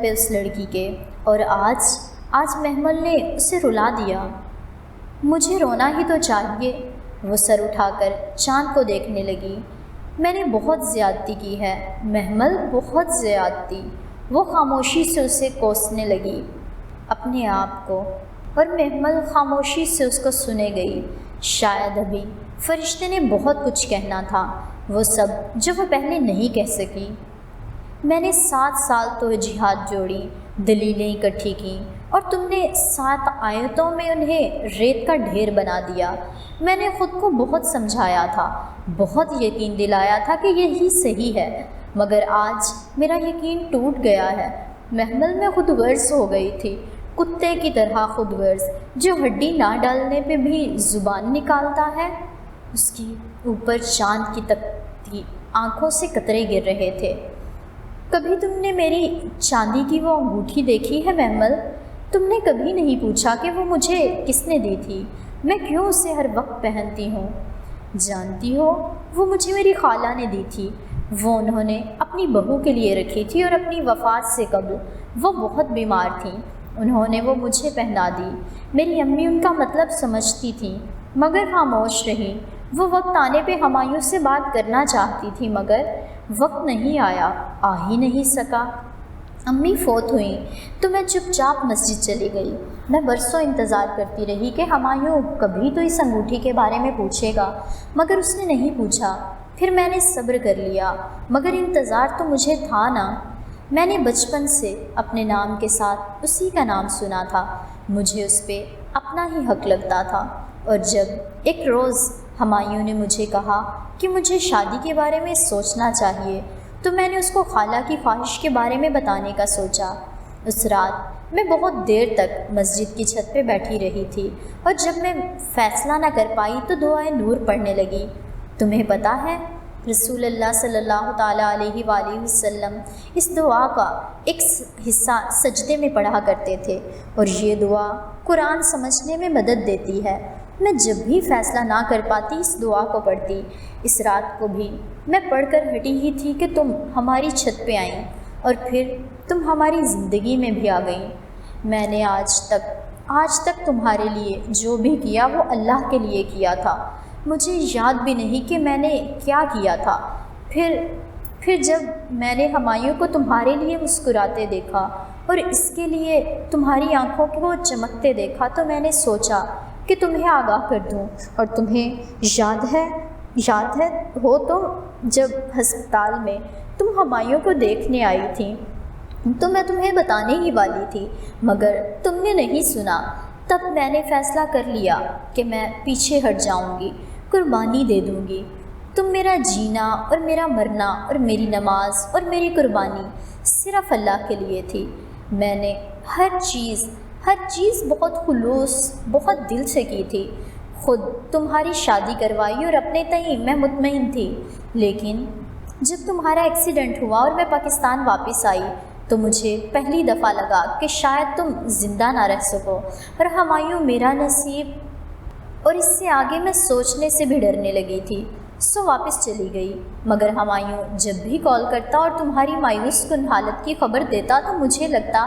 پہ اس لڑکی کے، اور آج محمل نے اسے رلا دیا۔ مجھے رونا ہی تو چاہیے۔ وہ سر اٹھا کر چاند کو دیکھنے لگی۔ میں نے بہت زیادتی کی ہے محمل، بہت زیادتی۔ وہ خاموشی سے اسے کوسنے لگی اپنے آپ کو، اور محمل خاموشی سے اس کو سنے گئی۔ شاید ابھی فرشتے نے بہت کچھ کہنا تھا، وہ سب جو وہ پہلے نہیں کہہ سکی۔ میں نے 7 سال توجیہات جوڑی، دلیلیں اکٹھی کیں، اور تم نے 7 آیتوں میں انہیں ریت کا ڈھیر بنا دیا۔ میں نے خود کو بہت سمجھایا تھا، بہت یقین دلایا تھا کہ یہی صحیح ہے، مگر آج میرا یقین ٹوٹ گیا ہے۔ محمل میں خود غرض ہو گئی تھی، کتے کی طرح خود غرض، جو ہڈی نہ ڈالنے پہ بھی زبان نکالتا ہے۔ اس کی اوپر چاند کی تپتی آنکھوں سے قطرے گر رہے تھے۔ کبھی تم نے میری چاندی کی وہ انگوٹھی دیکھی ہے محمل؟ تم نے کبھی نہیں پوچھا کہ وہ مجھے کس نے دی تھی، میں کیوں اسے ہر وقت پہنتی ہوں؟ جانتی ہو وہ مجھے میری خالہ نے دی تھی۔ وہ انہوں نے اپنی بہو کے لیے رکھی تھی اور اپنی وفات سے قبل وہ بہت بیمار تھیں۔ انہوں نے وہ مجھے پہنا دی۔ میری امی ان کا مطلب سمجھتی تھیں مگر خاموش رہیں۔ وہ وقت آنے پہ ہمایوں سے بات کرنا چاہتی تھی مگر وقت نہیں آیا، آ ہی نہیں سکا۔ امی فوت ہوئیں تو میں چپ چاپ مسجد چلی گئی۔ میں برسوں انتظار کرتی رہی کہ ہمایوں کبھی تو اس انگوٹھی کے بارے میں پوچھے گا، مگر اس نے نہیں پوچھا۔ پھر میں نے صبر کر لیا مگر انتظار تو مجھے تھا نا۔ میں نے بچپن سے اپنے نام کے ساتھ اسی کا نام سنا تھا، مجھے اس پہ اپنا ہی حق لگتا تھا۔ اور جب ایک روز ہمایوں نے مجھے کہا کہ مجھے شادی کے بارے میں سوچنا چاہیے تو میں نے اس کو خالہ کی خواہش کے بارے میں بتانے کا سوچا۔ اس رات میں بہت دیر تک مسجد کی چھت پہ بیٹھی رہی تھی اور جب میں فیصلہ نہ کر پائی تو دعائے نور پڑھنے لگی۔ تمہیں پتہ ہے رسول اللہ صلی اللہ تعالیٰ علیہ وآلہ وسلم اس دعا کا ایک حصہ سجدے میں پڑھا کرتے تھے اور یہ دعا قرآن سمجھنے میں مدد دیتی ہے۔ میں جب بھی فیصلہ نہ کر پاتی اس دعا کو پڑھتی۔ اس رات کو بھی میں پڑھ کر ہٹی ہی تھی کہ تم ہماری چھت پہ آئیں اور پھر تم ہماری زندگی میں بھی آ گئیں۔ میں نے آج تک تمہارے لیے جو بھی کیا وہ اللہ کے لیے کیا تھا۔ مجھے یاد بھی نہیں کہ میں نے کیا کیا تھا۔ پھر جب میں نے ہمایوں کو تمہارے لیے مسکراتے دیکھا اور اس کے لیے تمہاری آنکھوں کو چمکتے دیکھا تو میں نے سوچا کہ تمہیں آگاہ کر دوں۔ اور تمہیں یاد ہے ہو تو جب ہسپتال میں تم ہمایوں کو دیکھنے آئی تھی تو میں تمہیں بتانے ہی والی تھی مگر تم نے نہیں سنا۔ تب میں نے فیصلہ کر لیا کہ میں پیچھے ہٹ جاؤں گی، قربانی دے دوں گی۔ تم میرا جینا اور میرا مرنا اور میری نماز اور میری قربانی صرف اللہ کے لیے تھی۔ میں نے ہر چیز بہت خلوص بہت دل سے کی تھی۔ خود تمہاری شادی کروائی اور اپنے تئیں میں مطمئن تھی، لیکن جب تمہارا ایکسیڈنٹ ہوا اور میں پاکستان واپس آئی تو مجھے پہلی دفعہ لگا کہ شاید تم زندہ نہ رہ سکو اور ہمایوں میرا نصیب، اور اس سے آگے میں سوچنے سے بھی ڈرنے لگی تھی۔ سو واپس چلی گئی مگر ہمایوں جب بھی کال کرتا اور تمہاری مایوس کن حالت کی خبر دیتا تو مجھے لگتا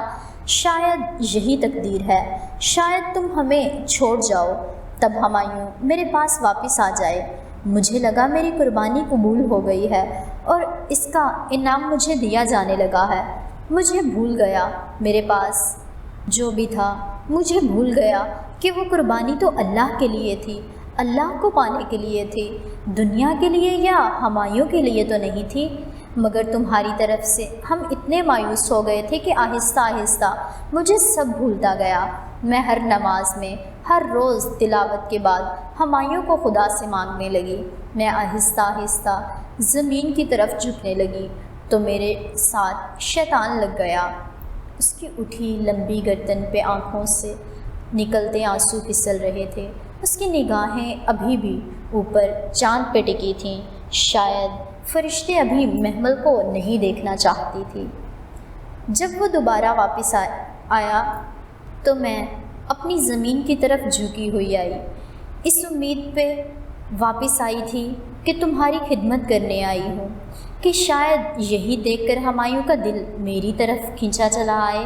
شاید یہی تقدیر ہے، شاید تم ہمیں چھوڑ جاؤ تب ہمایوں میرے پاس واپس آ جائے۔ مجھے لگا میری قربانی قبول ہو گئی ہے اور اس کا انعام مجھے دیا جانے لگا ہے۔ مجھے بھول گیا میرے پاس جو بھی تھا، مجھے بھول گیا کہ وہ قربانی تو اللہ کے لیے تھی، اللہ کو پانے کے لیے تھی، دنیا کے لیے یا ہمایوں کے لیے تو نہیں تھی۔ مگر تمہاری طرف سے ہم اتنے مایوس ہو گئے تھے کہ آہستہ آہستہ مجھے سب بھولتا گیا۔ میں ہر نماز میں ہر روز تلاوت کے بعد ہمایوں کو خدا سے مانگنے لگی۔ میں آہستہ آہستہ زمین کی طرف جھکنے لگی تو میرے ساتھ شیطان لگ گیا۔ اس کی اٹھی لمبی گردن پہ آنکھوں سے نکلتے آنسو پھسل رہے تھے۔ اس کی نگاہیں ابھی بھی اوپر چاند پہ ٹکی تھیں، شاید فرشتے ابھی محمل کو نہیں دیکھنا چاہتی تھی۔ جب وہ دوبارہ واپس آیا تو میں اپنی زمین کی طرف جھکی ہوئی آئی، اس امید پہ واپس آئی تھی کہ تمہاری خدمت کرنے آئی ہوں، کہ شاید یہی دیکھ کر ہمایوں کا دل میری طرف کھینچا چلا آئے۔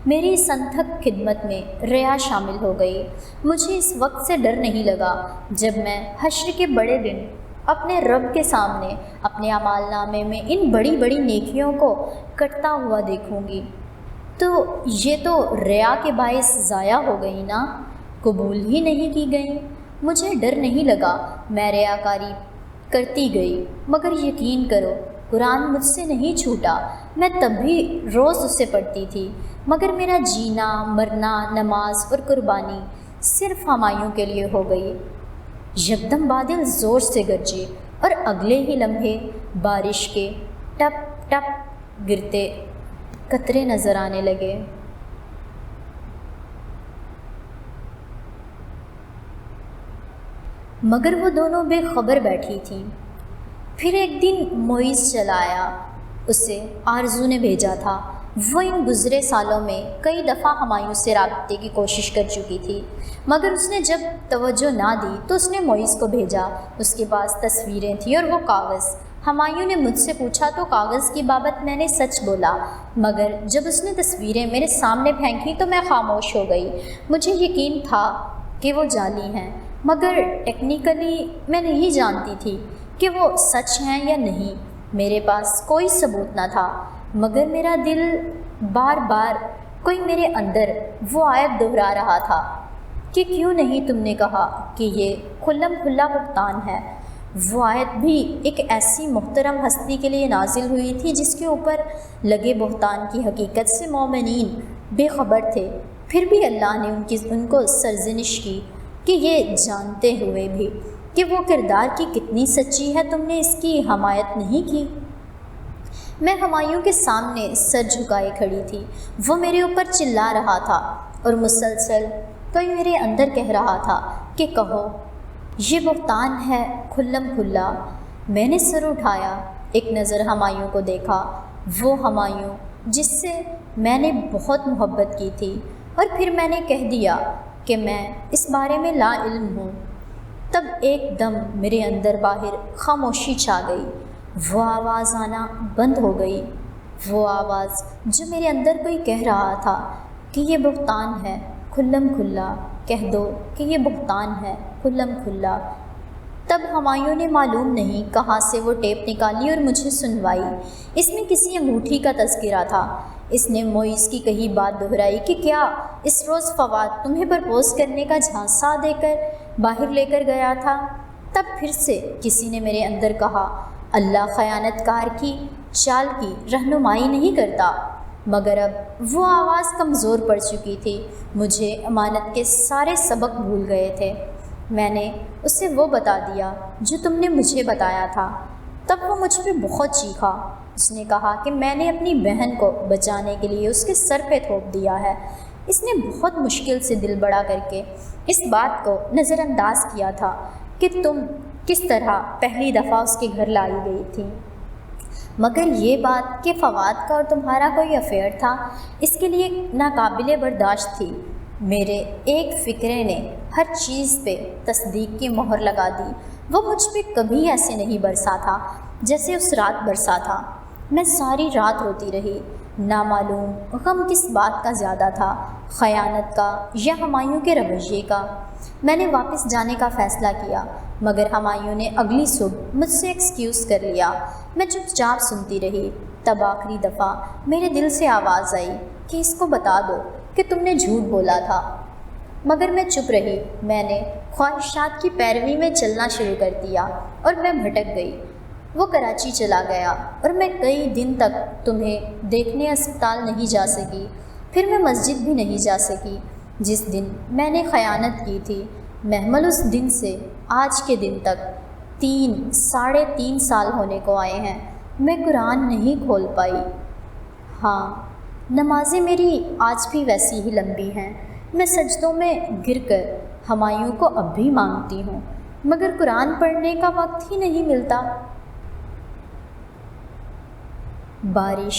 میری اس انتھک خدمت میں ریا شامل ہو گئی۔ مجھے اس وقت سے ڈر نہیں لگا جب میں حشر کے بڑے دن اپنے رب کے سامنے اپنے اعمال نامے میں ان بڑی بڑی نیکیوں کو کٹتا ہوا دیکھوں گی تو یہ تو ریا کے باعث ضائع ہو گئی نا، قبول ہی نہیں کی گئی۔ مجھے ڈر نہیں لگا، میں ریاکاری کرتی گئی مگر یقین کرو قرآن مجھ سے نہیں چھوٹا۔ میں تب بھی روز اسے پڑھتی تھی مگر میرا جینا، مرنا، نماز اور قربانی صرف ہمایوں کے لیے ہو گئی۔ یکدم بادل زور سے گرجے اور اگلے ہی لمحے بارش کے ٹپ ٹپ گرتے قطرے نظر آنے لگے۔ مگر وہ دونوں بے خبر بیٹھی تھیں۔ پھر ایک دن معیز چلا آیا، اسے آرزو نے بھیجا تھا۔ وہ ان گزرے سالوں میں کئی دفعہ ہمایوں سے رابطے کی کوشش کر چکی تھی مگر اس نے جب توجہ نہ دی تو اس نے معیز کو بھیجا۔ اس کے پاس تصویریں تھیں اور وہ کاغذ ہمایوں نے مجھ سے پوچھا تو کاغذ کی بابت میں نے سچ بولا، مگر جب اس نے تصویریں میرے سامنے پھینکی تو میں خاموش ہو گئی۔ مجھے یقین تھا کہ وہ جعلی ہیں، مگر ٹیکنیکلی میں نہیں جانتی تھی کہ وہ سچ ہیں یا نہیں۔ میرے پاس کوئی ثبوت نہ تھا، مگر میرا دل بار بار کوئی میرے اندر وہ آیت دہرا رہا تھا کہ کیوں نہیں تم نے کہا کہ یہ کھلم کھلا بہتان ہے۔ وہ آیت بھی ایک ایسی محترم ہستی کے لیے نازل ہوئی تھی جس کے اوپر لگے بہتان کی حقیقت سے مومنین بے خبر تھے، پھر بھی اللہ نے ان کو سرزنش کی کہ یہ جانتے ہوئے بھی کہ وہ کردار کی کتنی سچی ہے تم نے اس کی حمایت نہیں کی۔ میں ہمایوں کے سامنے سر جھکائے کھڑی تھی۔ وہ میرے اوپر چلا رہا تھا اور مسلسل کوئی میرے اندر کہہ رہا تھا کہ کہو یہ بہتان ہے کھلم کھلا۔ میں نے سر اٹھایا، ایک نظر ہمایوں کو دیکھا، وہ ہمایوں جس سے میں نے بہت محبت کی تھی، اور پھر میں نے کہہ دیا کہ میں اس بارے میں لا علم ہوں۔ تب ایک دم میرے اندر باہر خاموشی چھا گئی، وہ آواز آنا بند ہو گئی، وہ آواز جو میرے اندر کوئی کہہ رہا تھا کہ یہ بہتان ہے کھلم کھلا، کہہ دو کہ یہ بہتان ہے کھلم کھلا۔ تب ہمایوں نے معلوم نہیں کہاں سے وہ ٹیپ نکالی اور مجھے سنوائی۔ اس میں کسی انگوٹھی کا تذکرہ تھا۔ اس نے موئز کی کہی بات دہرائی کہ کیا اس روز فواد تمہیں پرپوز کرنے کا جھانسا دے کر باہر لے کر گیا تھا؟ تب پھر سے کسی نے میرے اندر کہا، اللہ خیانت کار کی چال کی رہنمائی نہیں کرتا۔ مگر اب وہ آواز کمزور پڑ چکی تھی، مجھے امانت کے سارے سبق بھول گئے تھے۔ میں نے اسے وہ بتا دیا جو تم نے مجھے بتایا تھا۔ تب وہ مجھ پہ بہت چیخا۔ اس نے کہا کہ میں نے اپنی بہن کو بچانے کے لیے اس کے سر پہ تھوپ دیا ہے۔ اس نے بہت مشکل سے دل بڑا کر کے اس بات کو نظر انداز کیا تھا کہ تم کس طرح پہلی دفعہ اس کے گھر لائی گئی تھی، مگر یہ بات کہ فواد کا اور تمہارا کوئی افیئر تھا اس کے لیے ناقابل برداشت تھی۔ میرے ایک فکرے نے ہر چیز پہ تصدیق کی مہر لگا دی۔ وہ مجھ پہ کبھی ایسے نہیں برسا تھا جیسے اس رات برسا تھا۔ میں ساری رات روتی رہی، نامعلوم غم کس بات کا زیادہ تھا، خیانت کا یا ہمایوں کے رویے کا۔ میں نے واپس جانے کا فیصلہ کیا، مگر ہمایوں نے اگلی صبح مجھ سے ایکسکیوز کر لیا۔ میں چپ چاپ سنتی رہی۔ تب آخری دفعہ میرے دل سے آواز آئی کہ اس کو بتا دو کہ تم نے جھوٹ بولا تھا، مگر میں چپ رہی۔ میں نے خواہشات کی پیروی میں چلنا شروع کر دیا اور میں بھٹک گئی۔ وہ کراچی چلا گیا اور میں کئی دن تک تمہیں دیکھنے اسپتال نہیں جا سکی، پھر میں مسجد بھی نہیں جا سکی جس دن میں نے خیانت کی تھی۔ محمل اس دن سے آج کے دن تک 3.5 سال ہونے کو آئے ہیں، میں قرآن نہیں کھول پائی۔ ہاں، نمازیں میری آج بھی ویسی ہی لمبی ہیں۔ میں سجدوں میں گر کر ہمایوں کو اب بھی مانگتی ہوں، مگر قرآن پڑھنے کا وقت ہی نہیں ملتا۔ بارش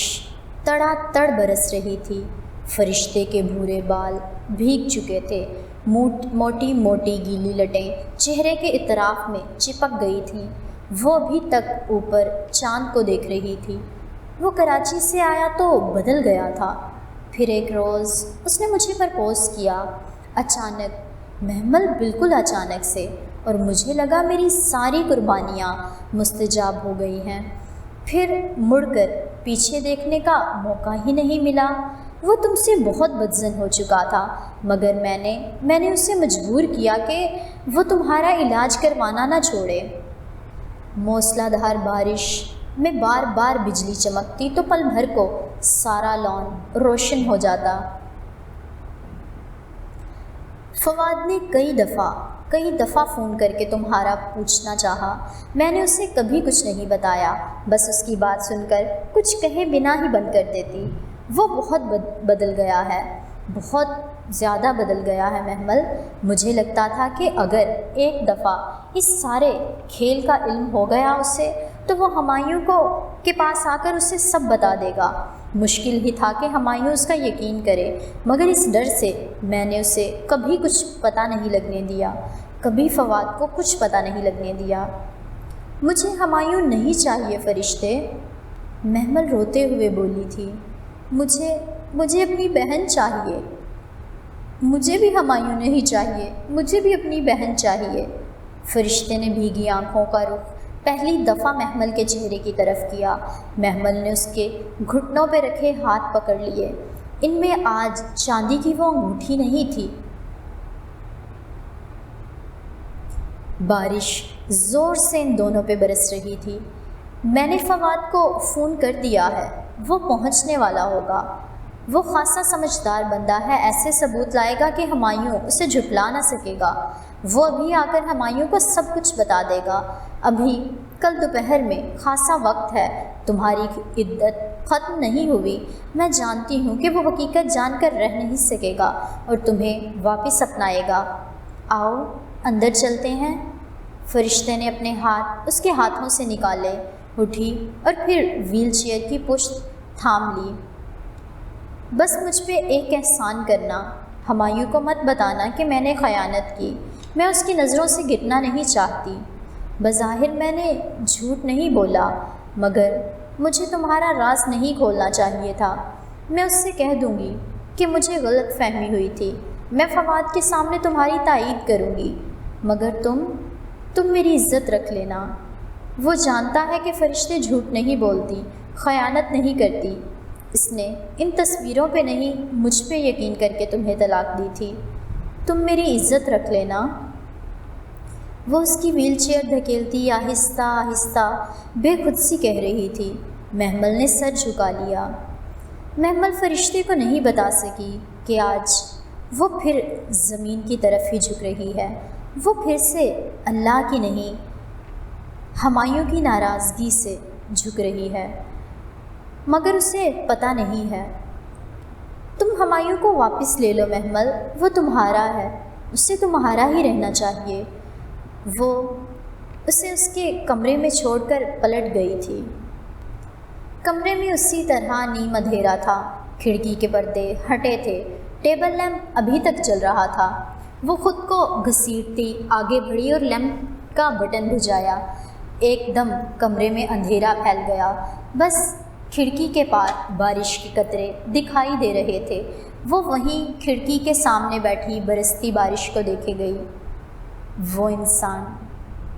تڑا تڑ برس رہی تھی، فرشتے کے بھورے بال بھیگ چکے تھے، موٹی موٹی گیلی لٹیں چہرے کے اطراف میں چپک گئی تھیں۔ وہ ابھی تک اوپر چاند کو دیکھ رہی تھی۔ وہ کراچی سے آیا تو بدل گیا تھا۔ پھر ایک روز اس نے مجھے پرپوز کیا، اچانک، محمل بالکل اچانک سے، اور مجھے لگا میری ساری قربانیاں مستجاب ہو گئی ہیں۔ پھر مڑ کر پیچھے دیکھنے کا موقع ہی نہیں ملا۔ وہ تم سے بہت بدظن ہو چکا تھا، مگر میں نے اسے مجبور کیا کہ وہ تمہارا علاج کروانا نہ چھوڑے۔ موسلا دھار بارش میں بار بار بجلی چمکتی تو پل بھر کو سارا لان روشن ہو جاتا۔ فواد نے کئی دفعہ فون کر کے تمہارا پوچھنا چاہا، میں نے اسے کبھی کچھ نہیں بتایا، بس اس کی بات سن کر کچھ کہے بنا ہی بند کر دیتی۔ وہ بہت بدل گیا ہے، بہت زیادہ بدل گیا ہے محمل۔ مجھے لگتا تھا کہ اگر ایک دفعہ اس سارے کھیل کا علم ہو گیا اسے تو وہ ہمایوں کے پاس آ کر اسے سب بتا دے گا۔ مشکل ہی تھا کہ ہمایوں اس کا یقین کرے، مگر اس ڈر سے میں نے اسے کبھی کچھ پتہ نہیں لگنے دیا، کبھی فواد کو کچھ پتہ نہیں لگنے دیا۔ مجھے ہمایوں نہیں چاہیے فرشتے، محمل روتے ہوئے بولی تھی۔ مجھے اپنی بہن چاہیے۔ مجھے بھی ہمایوں نہیں چاہیے، مجھے بھی اپنی بہن چاہیے۔ فرشتے نے بھیگی آنکھوں کا رخ پہلی دفعہ محمل کے چہرے کی طرف کیا۔ محمل نے اس کے گھٹنوں پہ رکھے ہاتھ پکڑ لیے۔ ان میں آج چاندی کی وہ انگوٹھی نہیں تھی۔ بارش زور سے ان دونوں پہ برس رہی تھی۔ میں نے فواد کو فون کر دیا ہے، وہ پہنچنے والا ہوگا۔ وہ خاصا سمجھدار بندہ ہے، ایسے ثبوت لائے گا کہ ہمایوں اسے جھٹلا نہ سکے گا۔ وہ ابھی آ کر ہمایوں کو سب کچھ بتا دے گا۔ ابھی کل دوپہر میں خاصا وقت ہے، تمہاری عدت ختم نہیں ہوئی۔ میں جانتی ہوں کہ وہ حقیقت جان کر رہ نہیں سکے گا اور تمہیں واپس اپنائے گا۔ آؤ اندر چلتے ہیں۔ فرشتے نے اپنے ہاتھ اس کے ہاتھوں سے نکالے، اٹھی اور پھر ویل چیئر کی پشت تھام لی۔ بس مجھ پہ ایک احسان کرنا، ہمایوں کو مت بتانا کہ میں نے خیانت کی۔ میں اس کی نظروں سے گرنا نہیں چاہتی۔ بظاہر میں نے جھوٹ نہیں بولا، مگر مجھے تمہارا راز نہیں کھولنا چاہیے تھا۔ میں اس سے کہہ دوں گی کہ مجھے غلط فہمی ہوئی تھی۔ میں فواد کے سامنے تمہاری تائید کروں گی، مگر تم میری عزت رکھ لینا۔ وہ جانتا ہے کہ فرشتے جھوٹ نہیں بولتی، خیانت نہیں کرتی۔ اس نے ان تصویروں پہ نہیں، مجھ پہ یقین کر کے تمہیں طلاق دی تھی۔ تم میری عزت رکھ لینا۔ وہ اس کی ویل چیئر دھکیلتی آہستہ آہستہ بے خود سی کہہ رہی تھی۔ محمل نے سر جھکا لیا۔ محمل فرشتے کو نہیں بتا سکی کہ آج وہ پھر زمین کی طرف ہی جھک رہی ہے۔ وہ پھر سے اللہ کی نہیں، ہمایوں کی ناراضگی سے جھک رہی ہے، مگر اسے پتہ نہیں ہے۔ تم ہمایوں کو واپس لے لو محمل، وہ تمہارا ہے، اسے تمہارا ہی رہنا چاہیے۔ وہ اسے اس کے کمرے میں چھوڑ کر پلٹ گئی تھی۔ کمرے میں اسی طرح نیم اندھیرا تھا، کھڑکی کے پردے ہٹے تھے، ٹیبل لیمپ ابھی تک جل رہا تھا۔ وہ خود کو گھسیٹتی آگے بڑھی اور لیمپ کا بٹن بجھایا۔ ایک دم کمرے میں اندھیرا پھیل گیا، بس کھڑکی کے پار بارش کے قطرے دکھائی دے رہے تھے۔ وہ وہیں کھڑکی کے سامنے بیٹھی برستی بارش کو دیکھے گئی۔ وہ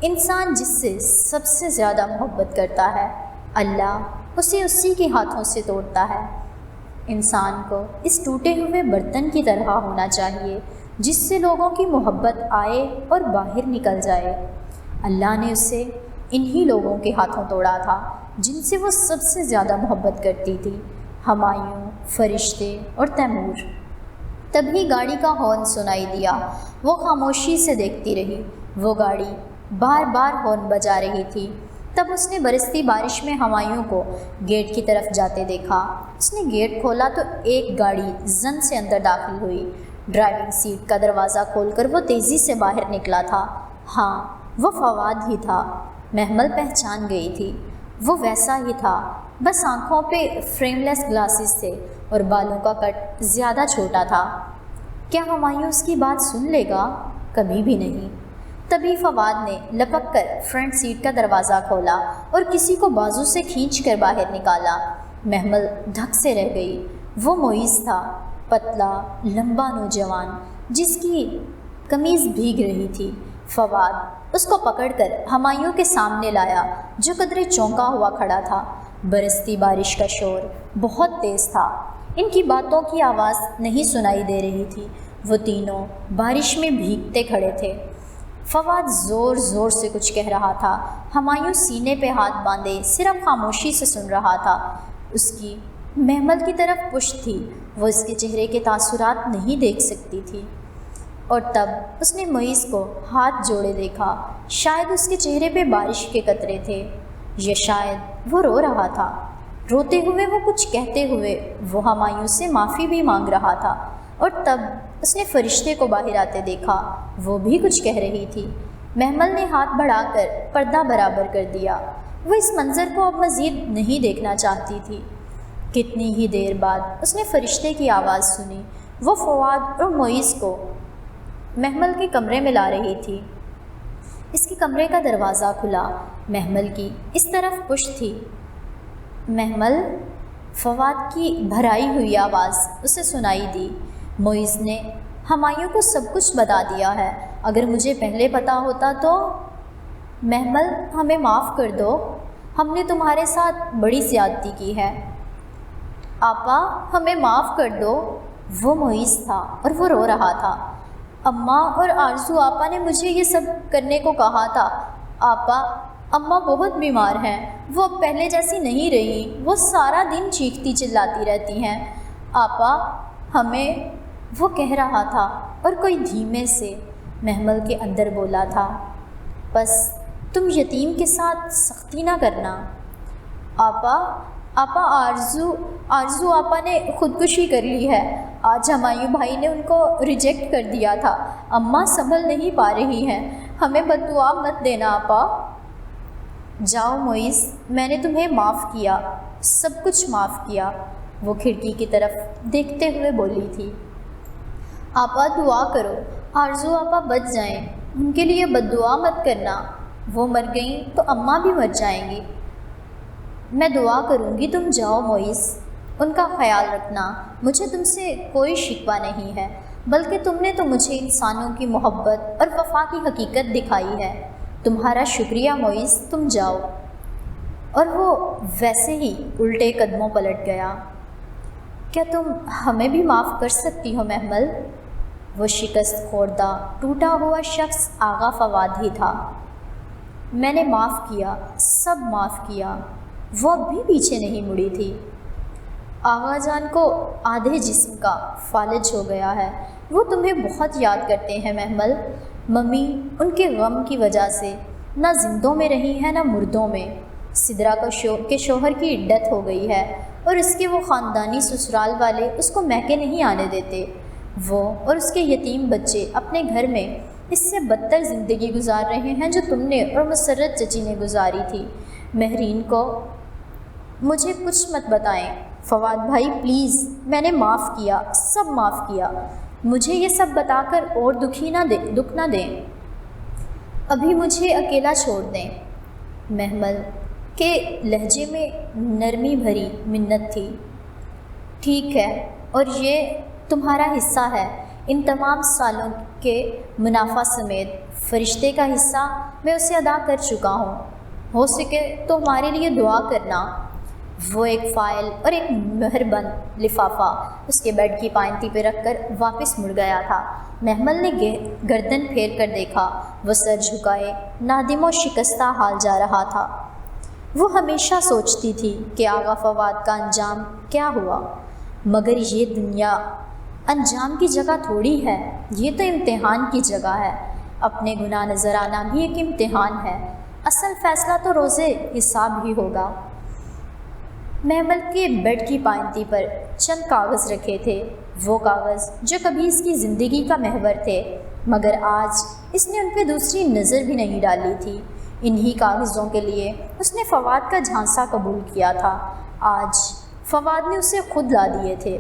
انسان جس سے سب سے زیادہ محبت کرتا ہے، اللہ اسے اسی کے ہاتھوں سے توڑتا ہے۔ انسان کو اس ٹوٹے ہوئے برتن کی طرح ہونا چاہیے جس سے لوگوں کی محبت آئے اور باہر نکل جائے۔ اللہ نے اسے انہی لوگوں کے ہاتھوں توڑا تھا جن سے وہ سب سے زیادہ محبت کرتی تھی، ہمایوں، فرشتے اور تیمور۔ تبھی گاڑی کا ہارن سنائی دیا۔ وہ خاموشی سے دیکھتی رہی۔ وہ گاڑی بار بار ہارن بجا رہی تھی۔ تب اس نے برستی بارش میں ہمایوں کو گیٹ کی طرف جاتے دیکھا۔ اس نے گیٹ کھولا تو ایک گاڑی زن سے اندر داخل ہوئی۔ ڈرائیونگ سیٹ کا دروازہ کھول کر وہ تیزی سے باہر نکلا تھا۔ ہاں، وہ فواد ہی تھا۔ محمل پہچان گئی تھی، وہ ویسا ہی تھا، بس آنکھوں پہ فریم لیس گلاسز تھے اور بالوں کا کٹ زیادہ چھوٹا تھا۔ کیا ہمایوں اس کی بات سن لے گا؟ کبھی بھی نہیں۔ تبھی فواد نے لپک کر فرنٹ سیٹ کا دروازہ کھولا اور کسی کو بازو سے کھینچ کر باہر نکالا۔ محمل دھک سے رہ گئی۔ وہ معیز تھا، پتلا لمبا نوجوان جس کی قمیض بھیگ رہی تھی۔ فواد اس کو پکڑ کر ہمایوں کے سامنے لایا جو قدرے چونکا ہوا کھڑا تھا۔ برستی بارش کا شور بہت تیز تھا، ان کی باتوں کی آواز نہیں سنائی دے رہی تھی۔ وہ تینوں بارش میں بھیگتے کھڑے تھے۔ فواد زور زور سے کچھ کہہ رہا تھا، ہمایوں سینے پہ ہاتھ باندھے صرف خاموشی سے سن رہا تھا۔ اس کی محمل کی طرف پشت تھی، وہ اس کے چہرے کے تاثرات نہیں دیکھ سکتی تھی۔ اور تب اس نے معیز کو ہاتھ جوڑے دیکھا۔ شاید اس کے چہرے پہ بارش کے قطرے تھے، یا شاید وہ رو رہا تھا۔ روتے ہوئے وہ کچھ کہتے ہوئے وہ ہمایوں سے معافی بھی مانگ رہا تھا۔ اور تب اس نے فرشتے کو باہر آتے دیکھا، وہ بھی کچھ کہہ رہی تھی۔ محمل نے ہاتھ بڑھا کر پردہ برابر کر دیا۔ وہ اس منظر کو اب مزید نہیں دیکھنا چاہتی تھی۔ کتنی ہی دیر بعد اس نے فرشتے کی آواز سنی۔ وہ فواد اور معیز کو محمل کے کمرے میں لا رہی تھی۔ اس کے کمرے کا دروازہ کھلا۔ محمل کی اس طرف پشت تھی۔ محمل، فواد کی بھرائی ہوئی آواز اسے سنائی دی۔ معیز نے ہمایوں کو سب کچھ بتا دیا ہے، اگر مجھے پہلے پتہ ہوتا تو۔ محمل، ہمیں معاف کر دو، ہم نے تمہارے ساتھ بڑی زیادتی کی ہے۔ آپا، ہمیں معاف کر دو۔ وہ معیز تھا اور وہ رو رہا تھا۔ اماں اور آرزو آپا نے مجھے یہ سب کرنے کو کہا تھا۔ آپا، اماں بہت بیمار ہیں، وہ اب پہلے جیسی نہیں رہی، وہ سارا دن چیختی چلاتی رہتی ہیں۔ آپا، ہمیں، وہ کہہ رہا تھا اور کوئی دھیمے سے محمل کے اندر بولا تھا، بس تم یتیم کے ساتھ سختی نہ کرنا۔ آپا، آرزو آپا نے خودکشی کر لی ہے، آج ہمایوں بھائی نے ان کو ریجیکٹ کر دیا تھا۔ اماں سنبھل نہیں پا رہی ہیں، ہمیں بد دعا مت دینا آپا۔ جاؤ معیز، میں نے تمہیں معاف کیا، سب کچھ معاف کیا، وہ کھڑکی کی طرف دیکھتے ہوئے بولی تھی۔ آپا دعا کرو، آرزو آپا بچ جائیں، ان کے لیے بد دعا مت کرنا، وہ مر گئیں تو اماں بھی مر جائیں گی۔ میں دعا کروں گی، تم جاؤ معیز، ان کا خیال رکھنا، مجھے تم سے کوئی شکوہ نہیں ہے، بلکہ تم نے تو مجھے انسانوں کی محبت اور وفا کی حقیقت دکھائی ہے، تمہارا شکریہ معیز، تم جاؤ۔ اور وہ ویسے ہی الٹے قدموں پلٹ گیا۔ کیا تم ہمیں بھی معاف کر سکتی ہو محمل؟ وہ شکست خوردہ ٹوٹا ہوا شخص آغا فواد ہی تھا۔ میں نے معاف کیا، سب معاف کیا، وہ اب بھی پیچھے نہیں مڑی تھی۔ آغا جان کو آدھے جسم کا فالج ہو گیا ہے، وہ تمہیں بہت یاد کرتے ہیں محمل، ممی ان کے غم کی وجہ سے نہ زندوں میں رہی ہیں نہ مردوں میں۔ سدرا کے شوہر کی ڈیتھ ہو گئی ہے اور اس کے وہ خاندانی سسرال والے اس کو میکے نہیں آنے دیتے۔ وہ اور اس کے یتیم بچے اپنے گھر میں اس سے بدتر زندگی گزار رہے ہیں جو تم نے اور مسرت چچی نے گزاری تھی۔ مہرین کو مجھے کچھ مت بتائیں، فواد بھائی پلیز، میں نے معاف کیا، سب معاف کیا، مجھے یہ سب بتا کر اور دکھ نہ دیں، ابھی مجھے اکیلا چھوڑ دیں۔ محمل کے لہجے میں نرمی بھری منت تھی۔ ٹھیک ہے، اور یہ تمہارا حصہ ہے، ان تمام سالوں کے منافع سمیت فرشتے کا حصہ میں اسے ادا کر چکا ہوں، ہو سکے تو ہمارے لیے دعا کرنا۔ وہ ایک فائل اور ایک مہر بند لفافہ اس کے بیڈ کی پائنتی پہ رکھ کر واپس مڑ گیا تھا۔ محمل نے گردن پھیر کر دیکھا، وہ سر جھکائے نادم و شکستہ حال جا رہا تھا۔ وہ ہمیشہ سوچتی تھی کہ آغا فواد کا انجام کیا ہوا، مگر یہ دنیا انجام کی جگہ تھوڑی ہے، یہ تو امتحان کی جگہ ہے، اپنے گناہ نظر آنا بھی ایک امتحان ہے، اصل فیصلہ تو روزے حساب ہی ہوگا۔ محمل کے بیڈ کی پائنتی پر چند کاغذ رکھے تھے، وہ کاغذ جو کبھی اس کی زندگی کا محور تھے، مگر آج اس نے ان پہ دوسری نظر بھی نہیں ڈالی تھی۔ انہی کاغذوں کے لیے اس نے فواد کا جھانسا قبول کیا تھا، آج فواد نے اسے خود لا دیے تھے،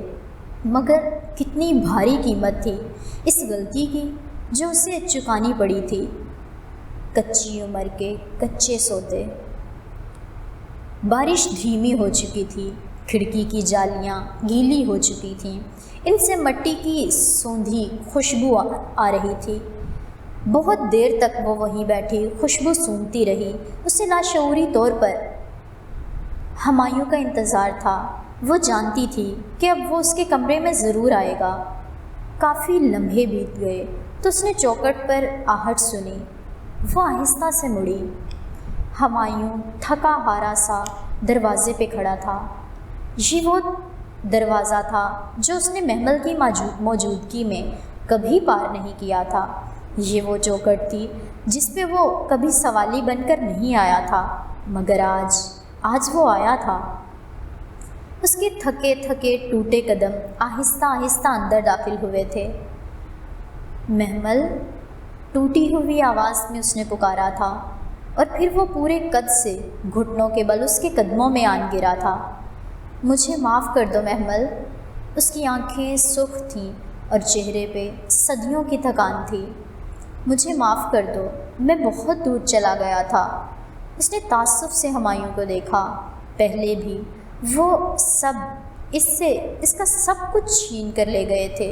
مگر کتنی بھاری قیمت تھی اس غلطی کی جو اسے چکانی پڑی تھی۔ کچی عمر کے کچے سوتے۔ بارش دھیمی ہو چکی تھی، کھڑکی کی جالیاں گیلی ہو چکی تھیں، ان سے مٹی کی سوندھی خوشبو آ رہی تھی۔ بہت دیر تک وہ وہیں بیٹھی خوشبو سونگھتی رہی، اسے لاشعوری طور پر ہمایوں کا انتظار تھا۔ وہ جانتی تھی کہ اب وہ اس کے کمرے میں ضرور آئے گا۔ کافی لمحے بیت گئے تو اس نے چوکھٹ پر آہٹ سنی، وہ آہستہ سے مڑی۔ ہمایوں تھکا ہارا سا دروازے پہ کھڑا تھا۔ یہ وہ دروازہ تھا جو اس نے محمل کی موجودگی میں کبھی پار نہیں کیا تھا، یہ وہ چوکھٹ تھی جس پہ وہ کبھی سوالی بن کر نہیں آیا تھا، مگر آج وہ آیا تھا۔ اس کے تھکے تھکے ٹوٹے قدم آہستہ آہستہ اندر داخل ہوئے تھے۔ محمل، ٹوٹی ہوئی آواز میں اس نے پکارا تھا، اور پھر وہ پورے قد سے گھٹنوں کے بل اس کے قدموں میں آن گرا تھا۔ مجھے معاف کر دو محمل۔ اس کی آنکھیں سرخ تھیں اور چہرے پہ صدیوں کی تھکان تھی۔ مجھے معاف کر دو، میں بہت دور چلا گیا تھا۔ اس نے تعصب سے ہمایوں کو دیکھا۔ پہلے بھی وہ اس کا سب کچھ چھین کر لے گئے تھے،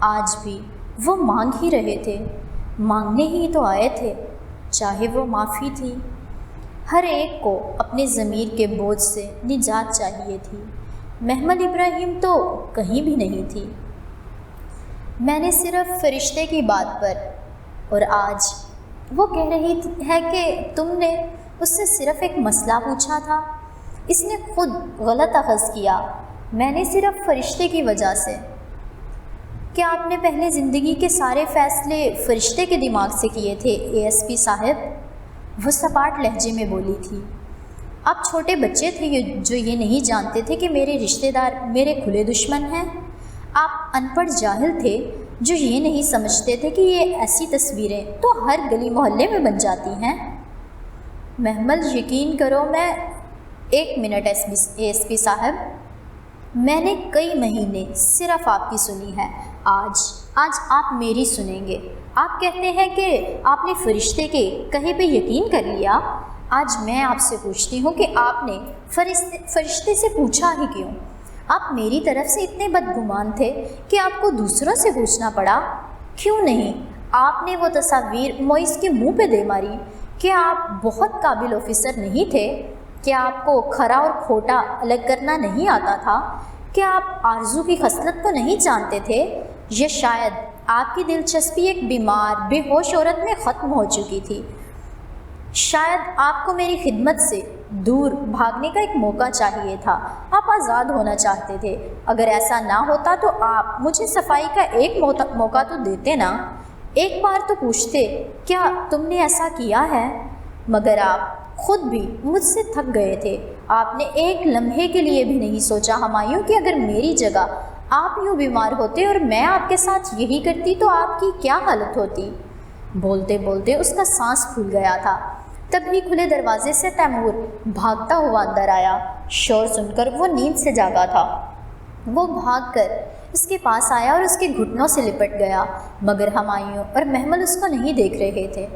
آج بھی وہ مانگ ہی رہے تھے، مانگنے ہی تو آئے تھے، چاہے وہ معافی تھی۔ ہر ایک کو اپنے ضمیر کے بوجھ سے نجات چاہیے تھی، محمل ابراہیم تو کہیں بھی نہیں تھی۔ میں نے صرف فرشتے کی بات پر، اور آج وہ کہہ رہی ہے کہ تم نے اس سے صرف ایک مسئلہ پوچھا تھا۔ اس نے خود غلط اخذ کیا، میں نے صرف فرشتے کی وجہ سے۔ کیا آپ نے پہلے زندگی کے سارے فیصلے فرشتے کے دماغ سے کیے تھے ASP صاحب؟ وہ سپاٹ لہجے میں بولی تھی۔ آپ چھوٹے بچے تھے جو یہ نہیں جانتے تھے کہ میرے رشتہ دار میرے کھلے دشمن ہیں۔ آپ ان پڑھ جاہل تھے جو یہ نہیں سمجھتے تھے کہ یہ ایسی تصویریں تو ہر گلی محلے میں بن جاتی ہیں۔ محمل یقین کرو، میں 1 منٹ ASP صاحب، میں نے کئی مہینے صرف آپ کی سنی ہے، آج آپ میری سنیں گے۔ آپ کہتے ہیں کہ آپ نے فرشتے کے کہے پہ یقین کر لیا۔ آج میں آپ سے پوچھتی ہوں کہ آپ نے فرشتے سے پوچھا ہی کیوں؟ آپ میری طرف سے اتنے بدگمان تھے کہ آپ کو دوسروں سے پوچھنا پڑا؟ کیوں نہیں آپ نے وہ تصاویر موئس کے منہ پہ دے ماری؟ کیا آپ بہت قابل آفیسر نہیں تھے؟ کیا آپ کو کھرا اور کھوٹا الگ کرنا نہیں آتا تھا؟ کیا آپ آرزو کی خصلت کو نہیں جانتے تھے؟ یا شاید آپ کی دلچسپی ایک بیمار بے ہوش عورت میں ختم ہو چکی تھی؟ شاید آپ کو میری خدمت سے دور بھاگنے کا ایک موقع چاہیے تھا، آپ آزاد ہونا چاہتے تھے۔ اگر ایسا نہ ہوتا تو آپ مجھے صفائی کا ایک موقع تو دیتے نا، ایک بار تو پوچھتے کیا تم نے ایسا کیا ہے؟ مگر آپ خود بھی مجھ سے تھک گئے تھے۔ آپ نے ایک لمحے کے لیے بھی نہیں سوچا ہمایوں کہ اگر میری جگہ آپ یوں بیمار ہوتے اور میں آپ کے ساتھ یہی کرتی تو آپ کی کیا حالت ہوتی؟ بولتے بولتے اس کا سانس پھول گیا تھا۔ تبھی کھلے دروازے سے تیمور بھاگتا ہوا اندر آیا۔ شور سن کر وہ نیند سے جاگا تھا۔ وہ بھاگ کر اس کے پاس آیا اور اس کے گھٹنوں سے لپٹ گیا، مگر ہمایوں اور محمل اس کو نہیں دیکھ رہے تھے۔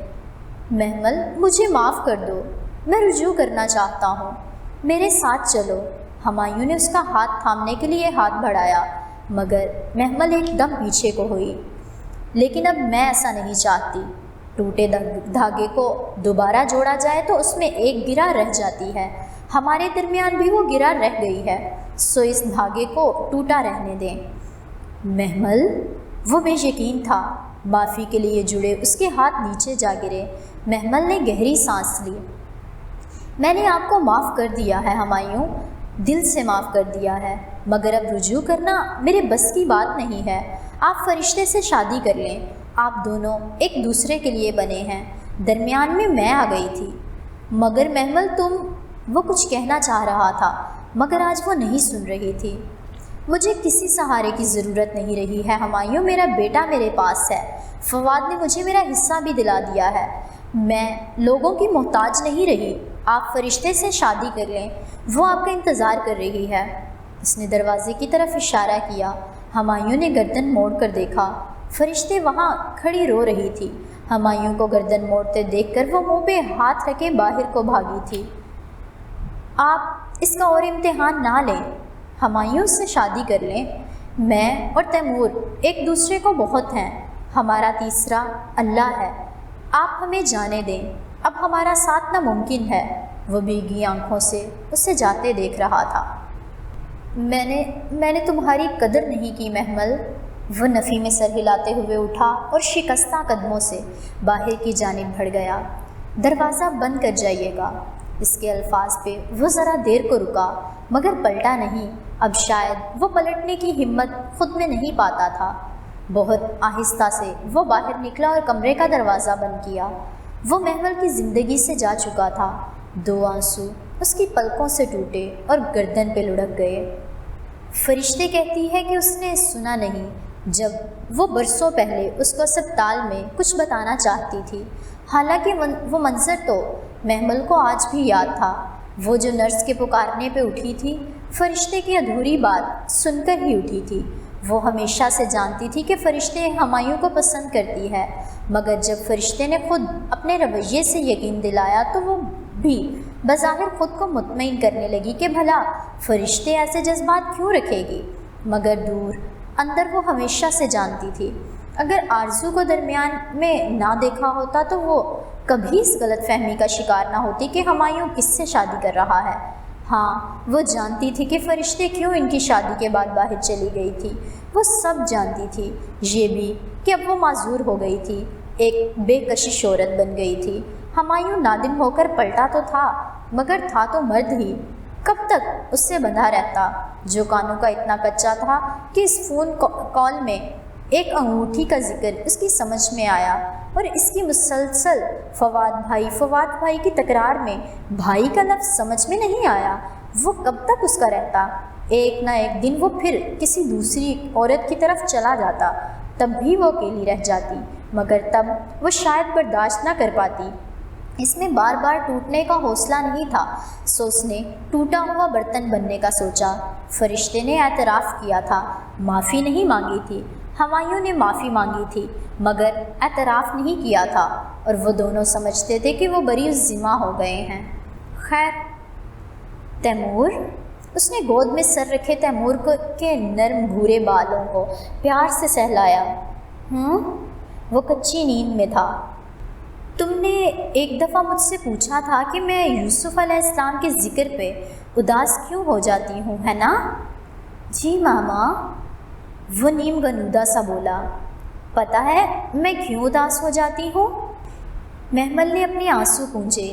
محمل، مجھے معاف کر دو، میں رجوع کرنا چاہتا ہوں، میرے ساتھ چلو۔ ہمایوں نے اس کا ہاتھ تھامنے کے لیے ہاتھ بڑھایا، مگر محمل ایک دم پیچھے کو ہوئی۔ لیکن اب میں ایسا نہیں چاہتی۔ ٹوٹے دھاگے کو دوبارہ جوڑا جائے تو اس میں ایک گرہ رہ جاتی ہے، ہمارے درمیان بھی وہ گرہ رہ گئی ہے، سو اس دھاگے کو ٹوٹا رہنے دیں۔ محمل، وہ بے یقین تھا۔ معافی کے لیے جڑے اس کے ہاتھ نیچے جا گرے۔ محمل نے گہری سانس لی۔ میں نے آپ کو معاف کر دیا ہے ہمایوں، دل سے معاف کر دیا ہے، مگر اب رجوع کرنا میرے بس کی بات نہیں ہے۔ آپ فرشتے سے شادی کر لیں، آپ دونوں ایک دوسرے کے لیے بنے ہیں، درمیان میں آ گئی تھی۔ مگر محمل وہ کچھ کہنا چاہ رہا تھا، مگر آج وہ نہیں سن رہی تھی۔ مجھے کسی سہارے کی ضرورت نہیں رہی ہے ہمایوں، میرا بیٹا میرے پاس ہے، فواد نے مجھے میرا حصہ بھی دلا دیا ہے، میں لوگوں کی محتاج نہیں رہی۔ آپ فرشتے سے شادی کر لیں، وہ آپ کا انتظار کر رہی ہے۔ اس نے دروازے کی طرف اشارہ کیا۔ ہمایوں نے گردن موڑ کر دیکھا، فرشتے وہاں کھڑی رو رہی تھی۔ ہمایوں کو گردن موڑتے دیکھ کر وہ منہ پہ ہاتھ رکھے باہر کو بھاگی تھی۔ آپ اس کا اور امتحان نہ لیں، ہمایوں سے شادی کر لیں، میں اور تیمور ایک دوسرے کو بہت ہیں، ہمارا تیسرا اللہ ہے، آپ ہمیں جانے دیں، اب ہمارا ساتھ ناممکن ہے۔ وہ بھیگی آنکھوں سے اسے جاتے دیکھ رہا تھا۔ میں نے تمہاری قدر نہیں کی محمل۔ وہ نفی میں سر ہلاتے ہوئے اٹھا اور شکستہ قدموں سے باہر کی جانب بڑھ گیا۔ دروازہ بند کر جائیے گا۔ اس کے الفاظ پہ وہ ذرا دیر کو رکا، مگر پلٹا نہیں۔ اب شاید وہ پلٹنے کی ہمت خود میں نہیں پاتا تھا۔ بہت آہستہ سے وہ باہر نکلا اور کمرے کا دروازہ بند کیا۔ وہ محمل کی زندگی سے جا چکا تھا۔ 2 آنسو اس کی پلکوں سے ٹوٹے اور گردن پہ لڑک گئے۔ فرشتے کہتی ہے کہ اس نے سنا نہیں جب وہ برسوں پہلے اس کو اسپتال میں کچھ بتانا چاہتی تھی۔ حالانکہ وہ منظر تو محمل کو آج بھی یاد تھا، وہ جو نرس کے پکارنے پہ اٹھی تھی، فرشتے کی ادھوری بات سن کر ہی اٹھی تھی۔ وہ ہمیشہ سے جانتی تھی کہ فرشتے ہمایوں کو پسند کرتی ہے، مگر جب فرشتے نے خود اپنے رویے سے یقین دلایا تو وہ بھی بظاہر خود کو مطمئن کرنے لگی کہ بھلا فرشتے ایسے جذبات کیوں رکھے گی، مگر دور اندر وہ ہمیشہ سے جانتی تھی اگر آرزو کو درمیان میں نہ دیکھا ہوتا تو وہ کبھی اس غلط فہمی کا شکار نہ ہوتی کہ ہمایوں کس سے شادی کر رہا ہے۔ ہاں، وہ جانتی تھی کہ فرشتے کیوں ان کی شادی کے بعد باہر چلی گئی تھی، وہ سب جانتی تھی، یہ بھی کہ اب وہ معذور ہو گئی تھی، ایک بے کشش عورت بن گئی تھی۔ ہمایوں نادم ہو کر پلٹا تو تھا، مگر تھا تو مرد ہی، کب تک اس سے بندھا رہتا، جو کانوں کا اتنا کچا تھا کہ اس فون کال میں ایک انگوٹھی کا ذکر اس کی سمجھ میں آیا، اور اس کی مسلسل فواد بھائی کی تکرار میں بھائی کا لفظ سمجھ میں نہیں آیا۔ وہ کب تک اس کا رہتا؟ ایک نہ ایک دن وہ پھر کسی دوسری عورت کی طرف چلا جاتا، تب بھی وہ اکیلی رہ جاتی، مگر تب وہ شاید برداشت نہ کر پاتی۔ اس میں بار بار ٹوٹنے کا حوصلہ نہیں تھا، سو اس نے ٹوٹا ہوا برتن بننے کا سوچا۔ فرشتے نے اعتراف کیا تھا، معافی نہیں مانگی تھی، ہمایوں نے معافی مانگی تھی مگر اعتراف نہیں کیا تھا، اور وہ دونوں سمجھتے تھے کہ وہ بری ذمہ ہو گئے ہیں۔ خیر، تیمور، اس نے گود میں سر رکھے تیمور کے نرم بھورے بالوں کو پیار سے سہلایا۔ وہ کچی نیند میں تھا۔ تم نے ایک دفعہ مجھ سے پوچھا تھا کہ میں یوسف علیہ السلام کے ذکر پہ اداس کیوں ہو جاتی ہوں، ہے نا؟ جی ماما، وہ نیم غنودہ سا بولا۔ پتہ ہے میں کیوں اداس ہو جاتی ہوں؟ محمل نے اپنے آنسو پونچھے،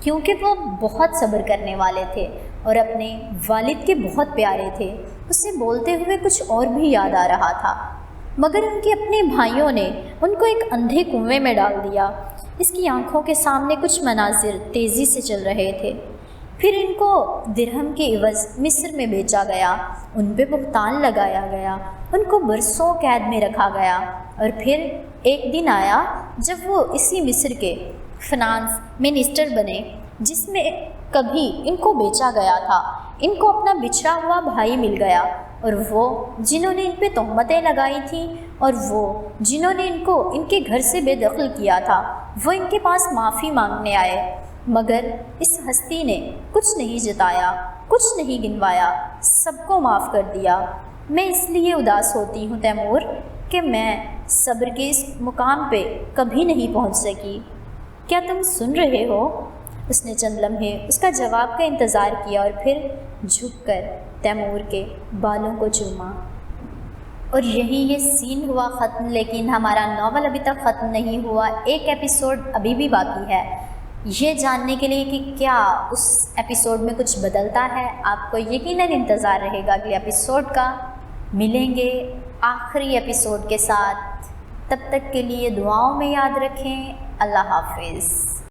کیونکہ وہ بہت صبر کرنے والے تھے اور اپنے والد کے بہت پیارے تھے۔ اسے بولتے ہوئے کچھ اور بھی یاد آ رہا تھا، مگر ان کے اپنے بھائیوں نے ان کو ایک اندھے کنویں میں ڈال دیا۔ اس کی آنکھوں کے سامنے کچھ مناظر تیزی سے چل رہے تھے۔ پھر ان کو درہم کے عوض مصر میں بیچا گیا، ان پہ بہتان لگایا گیا، ان کو برسوں قید میں رکھا گیا، اور پھر ایک دن آیا جب وہ اسی مصر کے فنانس منسٹر بنے جس میں کبھی ان کو بیچا گیا تھا۔ ان کو اپنا بچھڑا ہوا بھائی مل گیا، اور وہ جنہوں نے ان پہ تہمتیں لگائی تھیں اور وہ جنہوں نے ان کو ان کے گھر سے بے دخل کیا تھا، وہ ان کے پاس معافی مانگنے آئے، مگر اس ہستی نے کچھ نہیں جتایا، کچھ نہیں گنوایا، سب کو معاف کر دیا۔ میں اس لیے اداس ہوتی ہوں تیمور کہ میں صبر کے اس مقام پہ کبھی نہیں پہنچ سکی۔ کیا تم سن رہے ہو؟ اس نے چند لمحے اس کا جواب کا انتظار کیا اور پھر جھک کر تیمور کے بالوں کو چوما۔ اور یہی یہ سین ہوا ختم، لیکن ہمارا ناول ابھی تک ختم نہیں ہوا، ایک ایپیسوڈ ابھی بھی باقی ہے۔ یہ جاننے کے لیے کہ کیا اس ایپیسوڈ میں کچھ بدلتا ہے، آپ کو یقیناً انتظار رہے گا اگلے ایپیسوڈ کا۔ ملیں گے آخری ایپیسوڈ کے ساتھ، تب تک کے لیے دعاؤں میں یاد رکھیں۔ اللہ حافظ۔